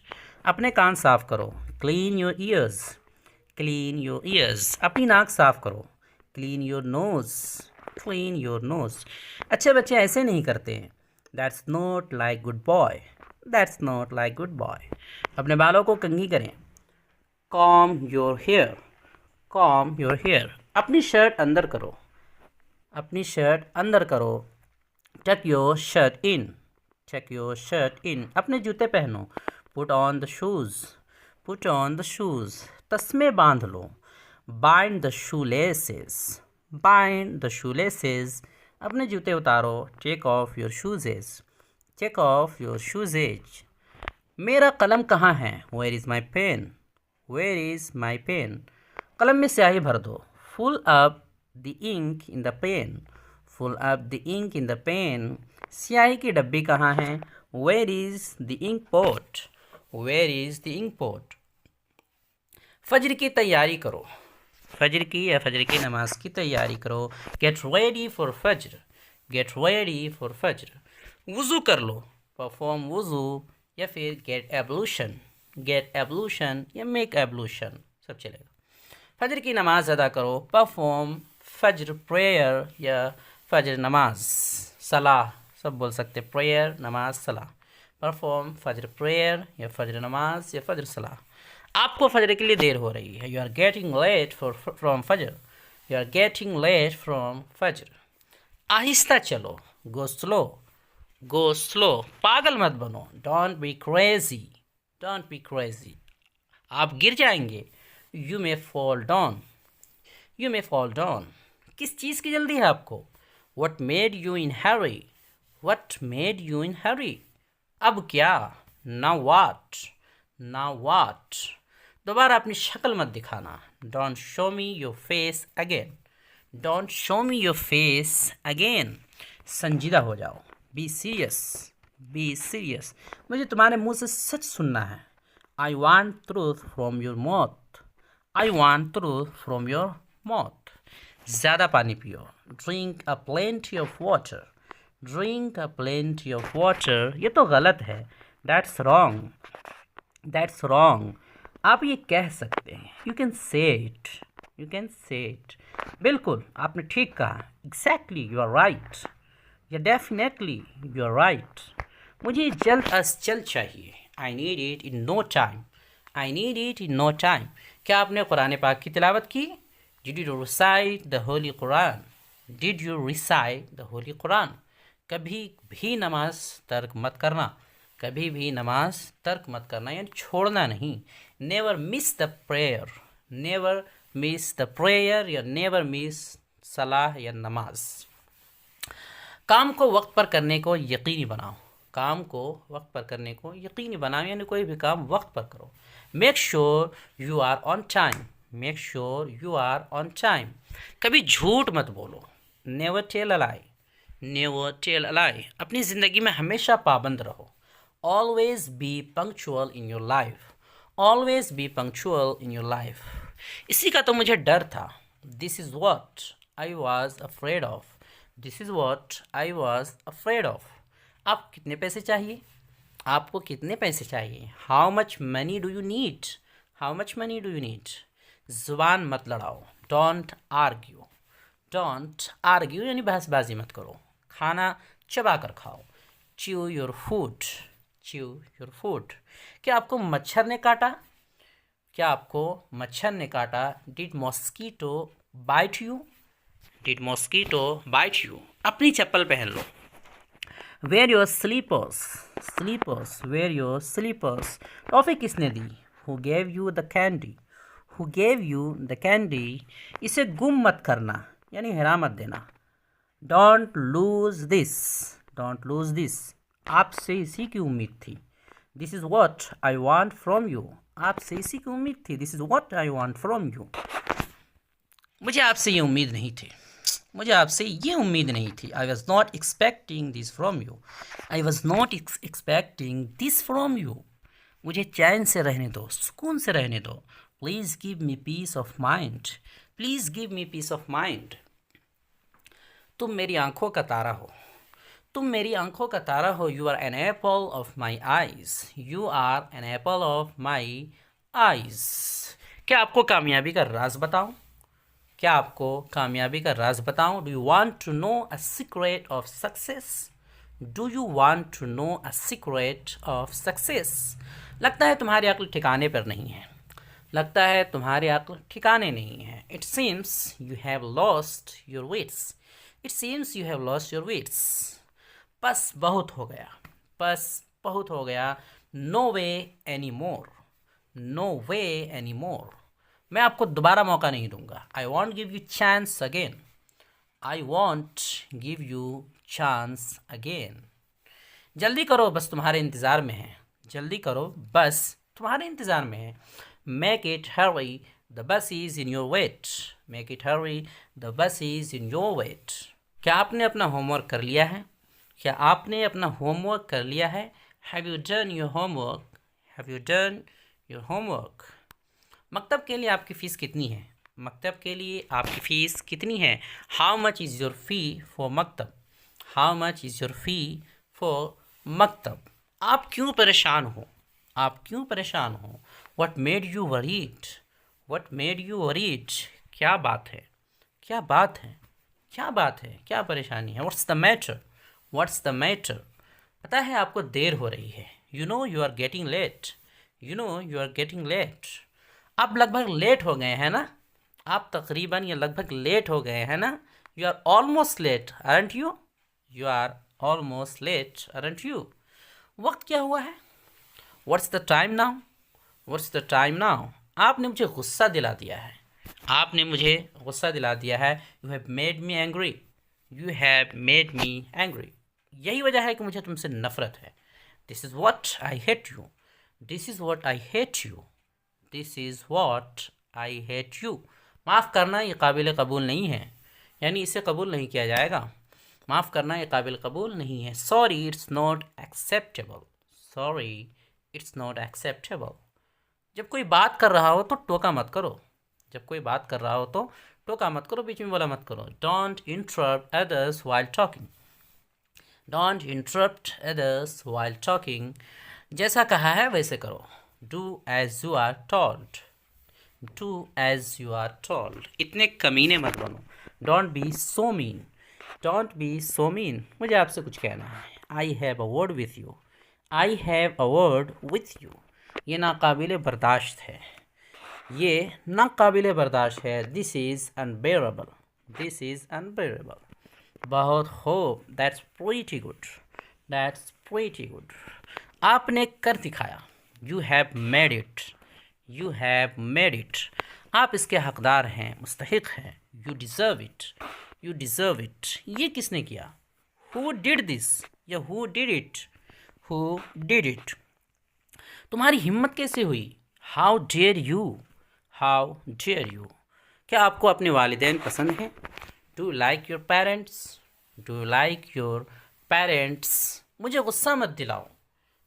Speaker 1: अपने कान साफ करो। Clean your ears, clean your ears. अपनी नाक साफ करो। Clean your nose, clean your nose. अच्छे बच्चे ऐसे नहीं करते हैं। That's not like good boy, that's not like good boy. अपने बालों को कंघी करें। Comb your hair, comb your hair. अपनी शर्ट अंदर करो, अपनी शर्ट अंदर करो। टक योर शर्ट इन, टक योर शर्ट इन। अपने जूते पहनो। Put on the shoes, put on the shoes. तस्मे बांध लो। Bind the shoe laces, bind the shoe laces. अपने जूते उतारो। Take off your shoeses, take off your shoeses. मेरा कलम कहाँ है? Where is my pen, where is my pen. कलम में स्याही भर दो। Full up the ink in the pen, full up the ink in the pen. स्याही की डब्बी कहाँ है? Where is the ink pot, where is the ink pot. फजर की तैयारी करो, फजर की या फजर की नमाज की तैयारी करो। गेट रेडी फॉर फजर, गेट रेडी फॉर फजर। वज़ू कर लो। परफॉर्म वज़ू या फिर गेट एब्लूशन, गेट एब्लूशन या मेक एब्लूशन, सब चलेगा। फजर की नमाज अदा करो। परफॉर्म फजर प्रेयर या फजर नमाज, सलाह सब बोल सकते। प्रेयर, नमाज, सलाह। परफॉर्म फजर प्रेयर या फजर नमाज या फजर सलाह। आपको फजर के लिए देर हो रही है। You are getting late from fajr, you are getting late from fajr. आहिस्ता चलो। Go slow, go slow. पागल मत बनो। Don't be crazy, don't be crazy. आप गिर जाएंगे। You may fall down, you may fall down. किस चीज़ की जल्दी है आपको? What made you in hurry, what made you in hurry. अब क्या? Now what, now what. दोबारा अपनी शक्ल मत दिखाना। Don't show me your face again, don't show me your face again. संजीदा हो जाओ। Be serious, be serious. मुझे तुम्हारे मुंह से सच सुनना है। I want truth from your mouth, I want truth from your mouth. ज़्यादा पानी पियो। Drink a plenty of water, drink a plenty of water. ये तो गलत है। That's wrong, that's wrong. आप ये कह सकते हैं। You can say it, you can say it. बिल्कुल, आपने ठीक कहा। एग्जैक्टली, यू आर राइट, या डेफिनेटली यू आर राइट। मुझे जल्द अज जल्द चाहिए। I need it in no time, I need it in no time. क्या आपने कुरान पाक की तिलावत की? Did you recite the holy Quran, did you recite the holy Quran. कभी भी नमाज तर्क मत करना, कभी भी नमाज तर्क मत करना, यानी छोड़ना नहीं। Never miss the prayer, never miss the prayer या नेवर मिस सलाह या नमाज। काम को वक्त पर करने को यकीनी बनाओ, काम को वक्त पर करने को यकीनी बनाओ, यानी कोई भी काम वक्त पर करो। Make sure you are on time, make sure you are on time. कभी झूठ मत बोलो। Never tell a lie, never tell a lie. अपनी ज़िंदगी में हमेशा पाबंद रहो। Always be punctual in your life, always be punctual in your life. इसी का तो मुझे डर था। This is what I was afraid of, this is what I was afraid of. आप कितने पैसे चाहिए, आपको कितने पैसे चाहिए। How much money do you need, how much money do you need. ज़ुबान मत लड़ाओ, डोंट आर्ग्यू, डोंट आर्ग्यू यानी बहसबाजी मत करो। खाना चबा कर खाओ, chew your food, chew your food. क्या आपको मच्छर ने काटा, क्या आपको मच्छर ने काटा। Did mosquito bite you, did mosquito bite you. अपनी चप्पल पहन लो। Wear your slippers, slippers, wear your slippers. Toffee किसने दी। Who gave you the candy, who gave you the candy. इसे गुम मत करना यानी हेरा मत देना। Don't lose this, don't lose this. आपसे इसी की उम्मीद थी। This is what I want from you, आपसे इसी की उम्मीद थी। This is what I want from you. मुझे आपसे ये उम्मीद नहीं थी, मुझे आपसे ये उम्मीद नहीं थी। I was not expecting this from you, I was not expecting this from you. मुझे चैन से रहने दो, सुकून से रहने दो। Please give me peace of mind, please give me peace of mind. तुम मेरी आंखों का तारा हो, तुम मेरी आंखों का तारा हो। You are an apple of my eyes, you are an apple of my eyes. क्या आपको कामयाबी का राज बताऊं, क्या आपको कामयाबी का राज बताऊं। Do you want to know a secret of success, do you want to know a secret of success. लगता है तुम्हारी अक्ल ठिकाने पर नहीं है, लगता है तुम्हारी अक्ल ठिकाने नहीं है। It seems you have lost your wits, it seems you have lost your wits. बस बहुत हो गया, बस बहुत हो गया। No way any more, no way any more. मैं आपको दोबारा मौका नहीं दूंगा। I won't give you chance again, I won't give you chance again. जल्दी करो बस तुम्हारे इंतज़ार में है, जल्दी करो बस तुम्हारे इंतज़ार में है। Make it Hari the bus is in your weight, make it Hari the bus is in your weight. क्या आपने अपना होमवर्क कर लिया है, क्या आपने अपना होमवर्क कर लिया है। Have you done your homework, have you done your homework. मकतब के लिए आपकी फ़ीस कितनी है, मकतब के लिए आपकी फ़ीस कितनी है। How much is your fee for maktab, how much is your fee for maktab. आप क्यों परेशान हो, आप क्यों परेशान हो। What made you worried, what made you worried. क्या बात है, क्या बात है, क्या बात है, क्या परेशानी है। What's the matter, what's the matter. पता है आपको देर हो रही है। You know you are getting late, you know you are getting late. आप लगभग लेट हो गए हैं ना, आप तकरीबन या लगभग लेट हो गए हैं ना। You are almost late aren't you, you are almost late aren't you. वक्त क्या हुआ है। What's the time now, what's the time now. आपने मुझे गुस्सा दिला दिया है, आपने मुझे गुस्सा दिला दिया है। You have made me angry, you have made me angry. यही वजह है कि मुझे तुमसे नफ़रत है। This is what I hate you, this is what I hate you, this is what I hate you. माफ़ करना ये काबिल कबूल नहीं है, यानी इसे कबूल नहीं किया जाएगा। माफ़ करना ये काबिल कबूल नहीं है। Sorry it's not acceptable, sorry it's not acceptable. जब कोई बात कर रहा हो तो टोका मत करो, जब कोई बात कर रहा हो तो टोका मत करो, बीच में बोला मत करो। Don't interrupt others while talking, don't interrupt others while talking. जैसा कहा है वैसे करो। Do as you are told, do as you are told. इतने कमीने मत बनो। Don't be so mean, don't be so mean. मुझे आपसे कुछ कहना है। I have a word with you, I have a word with you. ये नाकाबिले बर्दाश्त है, ये नाकाबिले बर्दाश्त है। This is unbearable, this is unbearable. बहुत खूब, that's pretty good, that's pretty good. आपने कर दिखाया। You have made it, you have made it. आप इसके हकदार हैं, मुस्तहिक हैं। You deserve it, you deserve it. ये किसने किया। हु डिड दिस या who did it, who did it. तुम्हारी हिम्मत कैसे हुई। How dare you, how dare you. क्या आपको अपने वालिदैन पसंद हैं। Do like your parents, do like your parents. मुझे गुस्सा मत दिलाओ,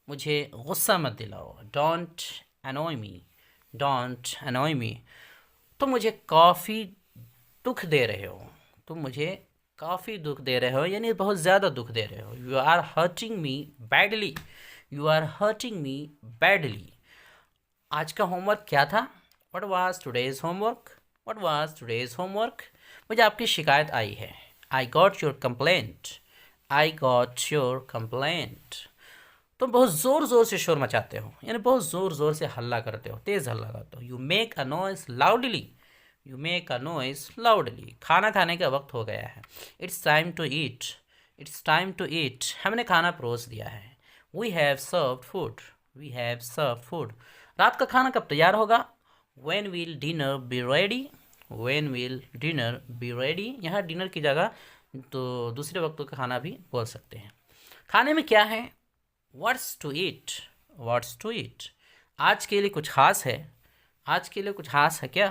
Speaker 1: मुझे गुस्सा मत दिलाओ, डोंट अनॉय मी, डोंट अनॉय मी। तुम मुझे काफ़ी दुख दे रहे हो, तुम मुझे काफ़ी दुख दे रहे हो, यानी बहुत ज़्यादा दुख दे रहे हो। You are hurting me badly, you are hurting me badly. आज का होमवर्क क्या था? What was today's homework, what was today's homework. मुझे आपकी शिकायत आई है। I got your complaint, I got your complaint. तुम बहुत ज़ोर ज़ोर से शोर मचाते हो, यानी बहुत ज़ोर ज़ोर से हल्ला करते हो, तेज़ हल्ला करते हो। You make a noise loudly, you make a noise loudly. खाना खाने का वक्त हो गया है। It's time to eat, it's time to eat. हमने खाना परोस दिया है। We have served food, we have served food. रात का खाना कब तैयार होगा? When will dinner be ready, when will dinner be ready. यहाँ डिनर की जगह तो दूसरे वक्तों का खाना भी बोल सकते हैं। खाने में क्या है? What's to eat, what's to eat. आज के लिए कुछ खास है, आज के लिए कुछ खास है क्या?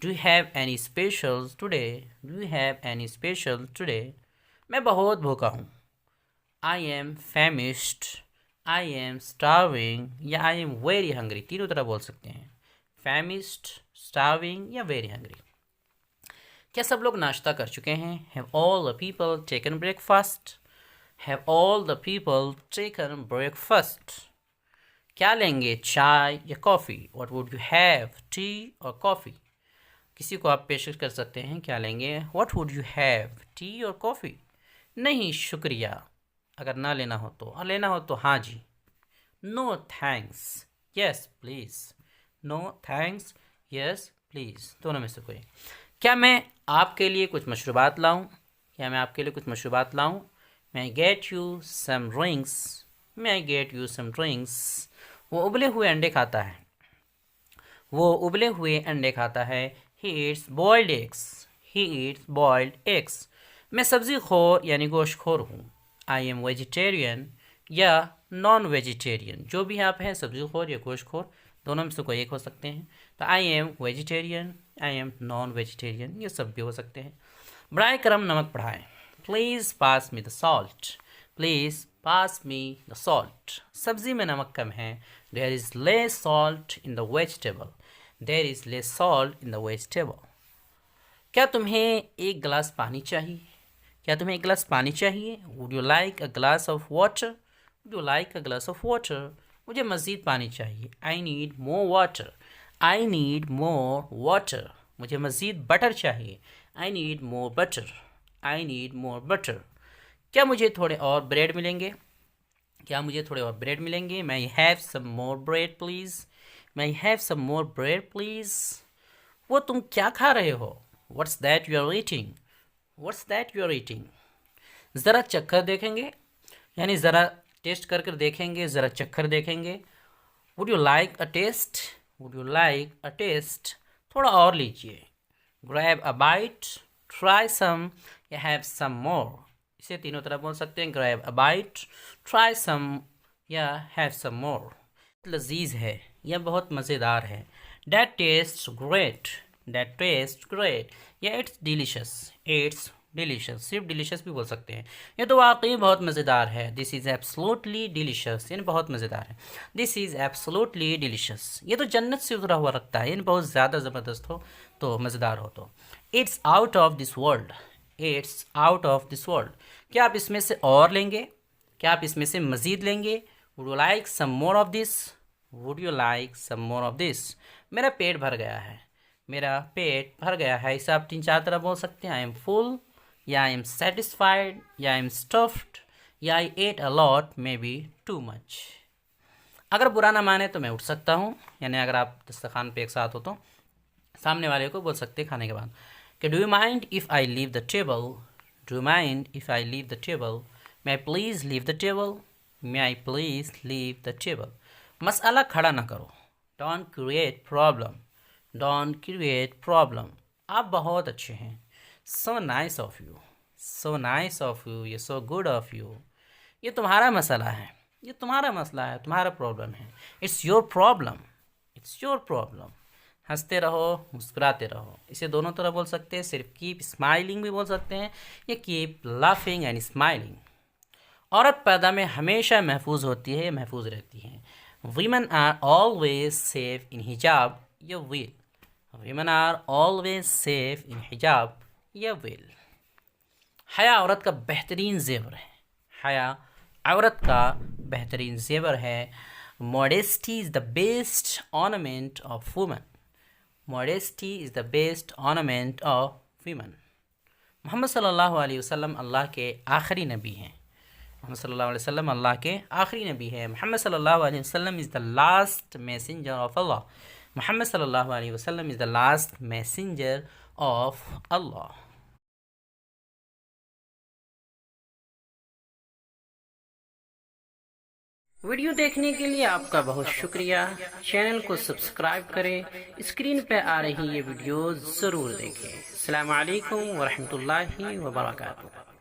Speaker 1: Do you have any special today, do you have any special today. मैं बहुत भूखा हूँ। I am famished, I am starving या आई एम वेरी हंग्री, तीनों तरह बोल सकते हैं। फैमिश्ड, स्टार्विंग या वेरी हंग्री। क्या सब लोग नाश्ता कर चुके हैं? Have all the people taken breakfast, have all the people taken breakfast. क्या लेंगे, चाय या coffee? What would you have, T और कॉफ़ी। किसी को आप पेशकश कर सकते हैं, क्या लेंगे? What would you have, T और कॉफ़ी। नहीं शुक्रिया, अगर ना लेना हो तो, और लेना हो तो हाँ जी। No thanks, yes please, no thanks, yes please, दोनों में से कोई। क्या मैं आपके लिए कुछ मशरूबात लाऊं, क्या मैं आपके लिए कुछ मशरूबात लाऊं? May I get you some drinks, may I get you some drinks। वो उबले हुए अंडे खाता है, वो उबले हुए अंडे खाता है। He eats boiled eggs, he eats boiled eggs। मैं सब्ज़ी खोर यानी गोश्त खोर हूँ। I am vegetarian या नॉन वेजिटेरियन, जो भी आप हैं, सब्ज़ी खोर या गोश्त खोर, दोनों में से कोई एक हो सकते हैं। तो I am vegetarian, I am non vegetarian, ये सब भी हो सकते हैं। बराए करम नमक बढ़ाएं। Please pass me the salt, please pass me the salt. सब्ज़ी में नमक कम है। There is less salt in the vegetable, there is less salt in the vegetable. क्या तुम्हें एक गिलास पानी चाहिए, क्या तुम्हें एक गिलास पानी चाहिए? Would you like a glass of water, would you like a glass of water. मुझे मज़ीद पानी चाहिए। I need more water, I need more water. मुझे मज़ीद बटर चाहिए। I need more butter, I need more butter. क्या मुझे थोड़े और ब्रेड मिलेंगे, क्या मुझे थोड़े और ब्रेड मिलेंगे? May I have some more bread please, May I have some more bread please। वो तुम क्या खा रहे हो? What's that you are eating, What's that you are eating। ज़रा चक्कर देखेंगे, यानी ज़रा टेस्ट कर कर देखेंगे, ज़रा चक्कर देखेंगे। Would you like a taste, Would you like a taste। थोड़ा और लीजिए। Grab a bite, try some या have some more। इसे तीनों तरह बोल सकते हैं। Grab a bite, try some या have some more। लजीज है या बहुत मज़ेदार है। That tastes great, That tastes great या it's delicious, it's डिलीशियस। सिर्फ डिलीशियस भी बोल सकते हैं। ये तो वाकई बहुत मज़ेदार है। दिस इज़ एब्सोल्युटली डिलीशियस, यानी बहुत मज़ेदार है। This is absolutely delicious. ये तो जन्नत से उतरा हुआ रखता है, यानी बहुत ज़्यादा ज़बरदस्त हो तो मज़ेदार हो तो। It's out of this world, it's out of this world. क्या आप इसमें से और लेंगे, क्या आप इसमें से मज़ीद लेंगे? Would you like some more of this, would you like some more of this. मेरा पेट भर गया है, मेरा पेट भर गया है। इसे आप 3-4 तरह बोल सकते हैं। आई एम फुल या आई एम सेटिस्फाइड या आई एम स्टफ्ड या I ate a lot maybe too much. अगर बुरा ना माने तो मैं उठ सकता हूँ, यानी अगर आप दस्तरखान पे एक साथ हो तो सामने वाले को बोल सकते हैं खाने के बाद कि do you mind if I leave the table, do you mind if I leave the table. May I please leave the table, may I please leave the table. मसला खड़ा ना करो। Don't create problem, don't create problem. आप बहुत अच्छे हैं। So nice of you, so nice of you, ये so good of you. ये तुम्हारा मसला है, ये तुम्हारा मसला है, तुम्हारा प्रॉब्लम है। It's your problem, it's your problem. हंसते रहो, मुस्कुराते रहो। इसे दोनों तरह बोल सकते हैं। सिर्फ कीप स्माइलिंग भी बोल सकते हैं या कीप लाफिंग एंड स्माइलिंग। औरत पर्दा में हमेशा महफूज होती है, महफूज रहती है। Women are always safe in hijab या veil. Women are always safe in hijab या veil. हया औरत का बेहतरीन जेवर है। हया औरत का बेहतरीन जेवर है। Modesty is the best ornament of woman. Modesty is the best ornament of women. Mohammad सल्लल्लाहु अलैहि वसल्लम अल्लाह के आखिरी नबी हैं। मोहम्मद सल्लल्लाहु अलैहि वसल्लम अल्लाह के आखिरी नबी हैं। मोहम्मद सल्लल्लाहु अलैहि वसल्लम is the last messenger of Allah. Muhammad सल्लल्लाहु अलैहि वसल्लम is the last messenger of Allah. Video देखने के लिए आपका बहुत शुक्रिया। चैनल को सब्सक्राइब करें। स्क्रीन पर आ रही ये वीडियो ज़रूर देखें। अस्सलामु अलैकुम व रहमतुल्लाहि व बरकातुहू।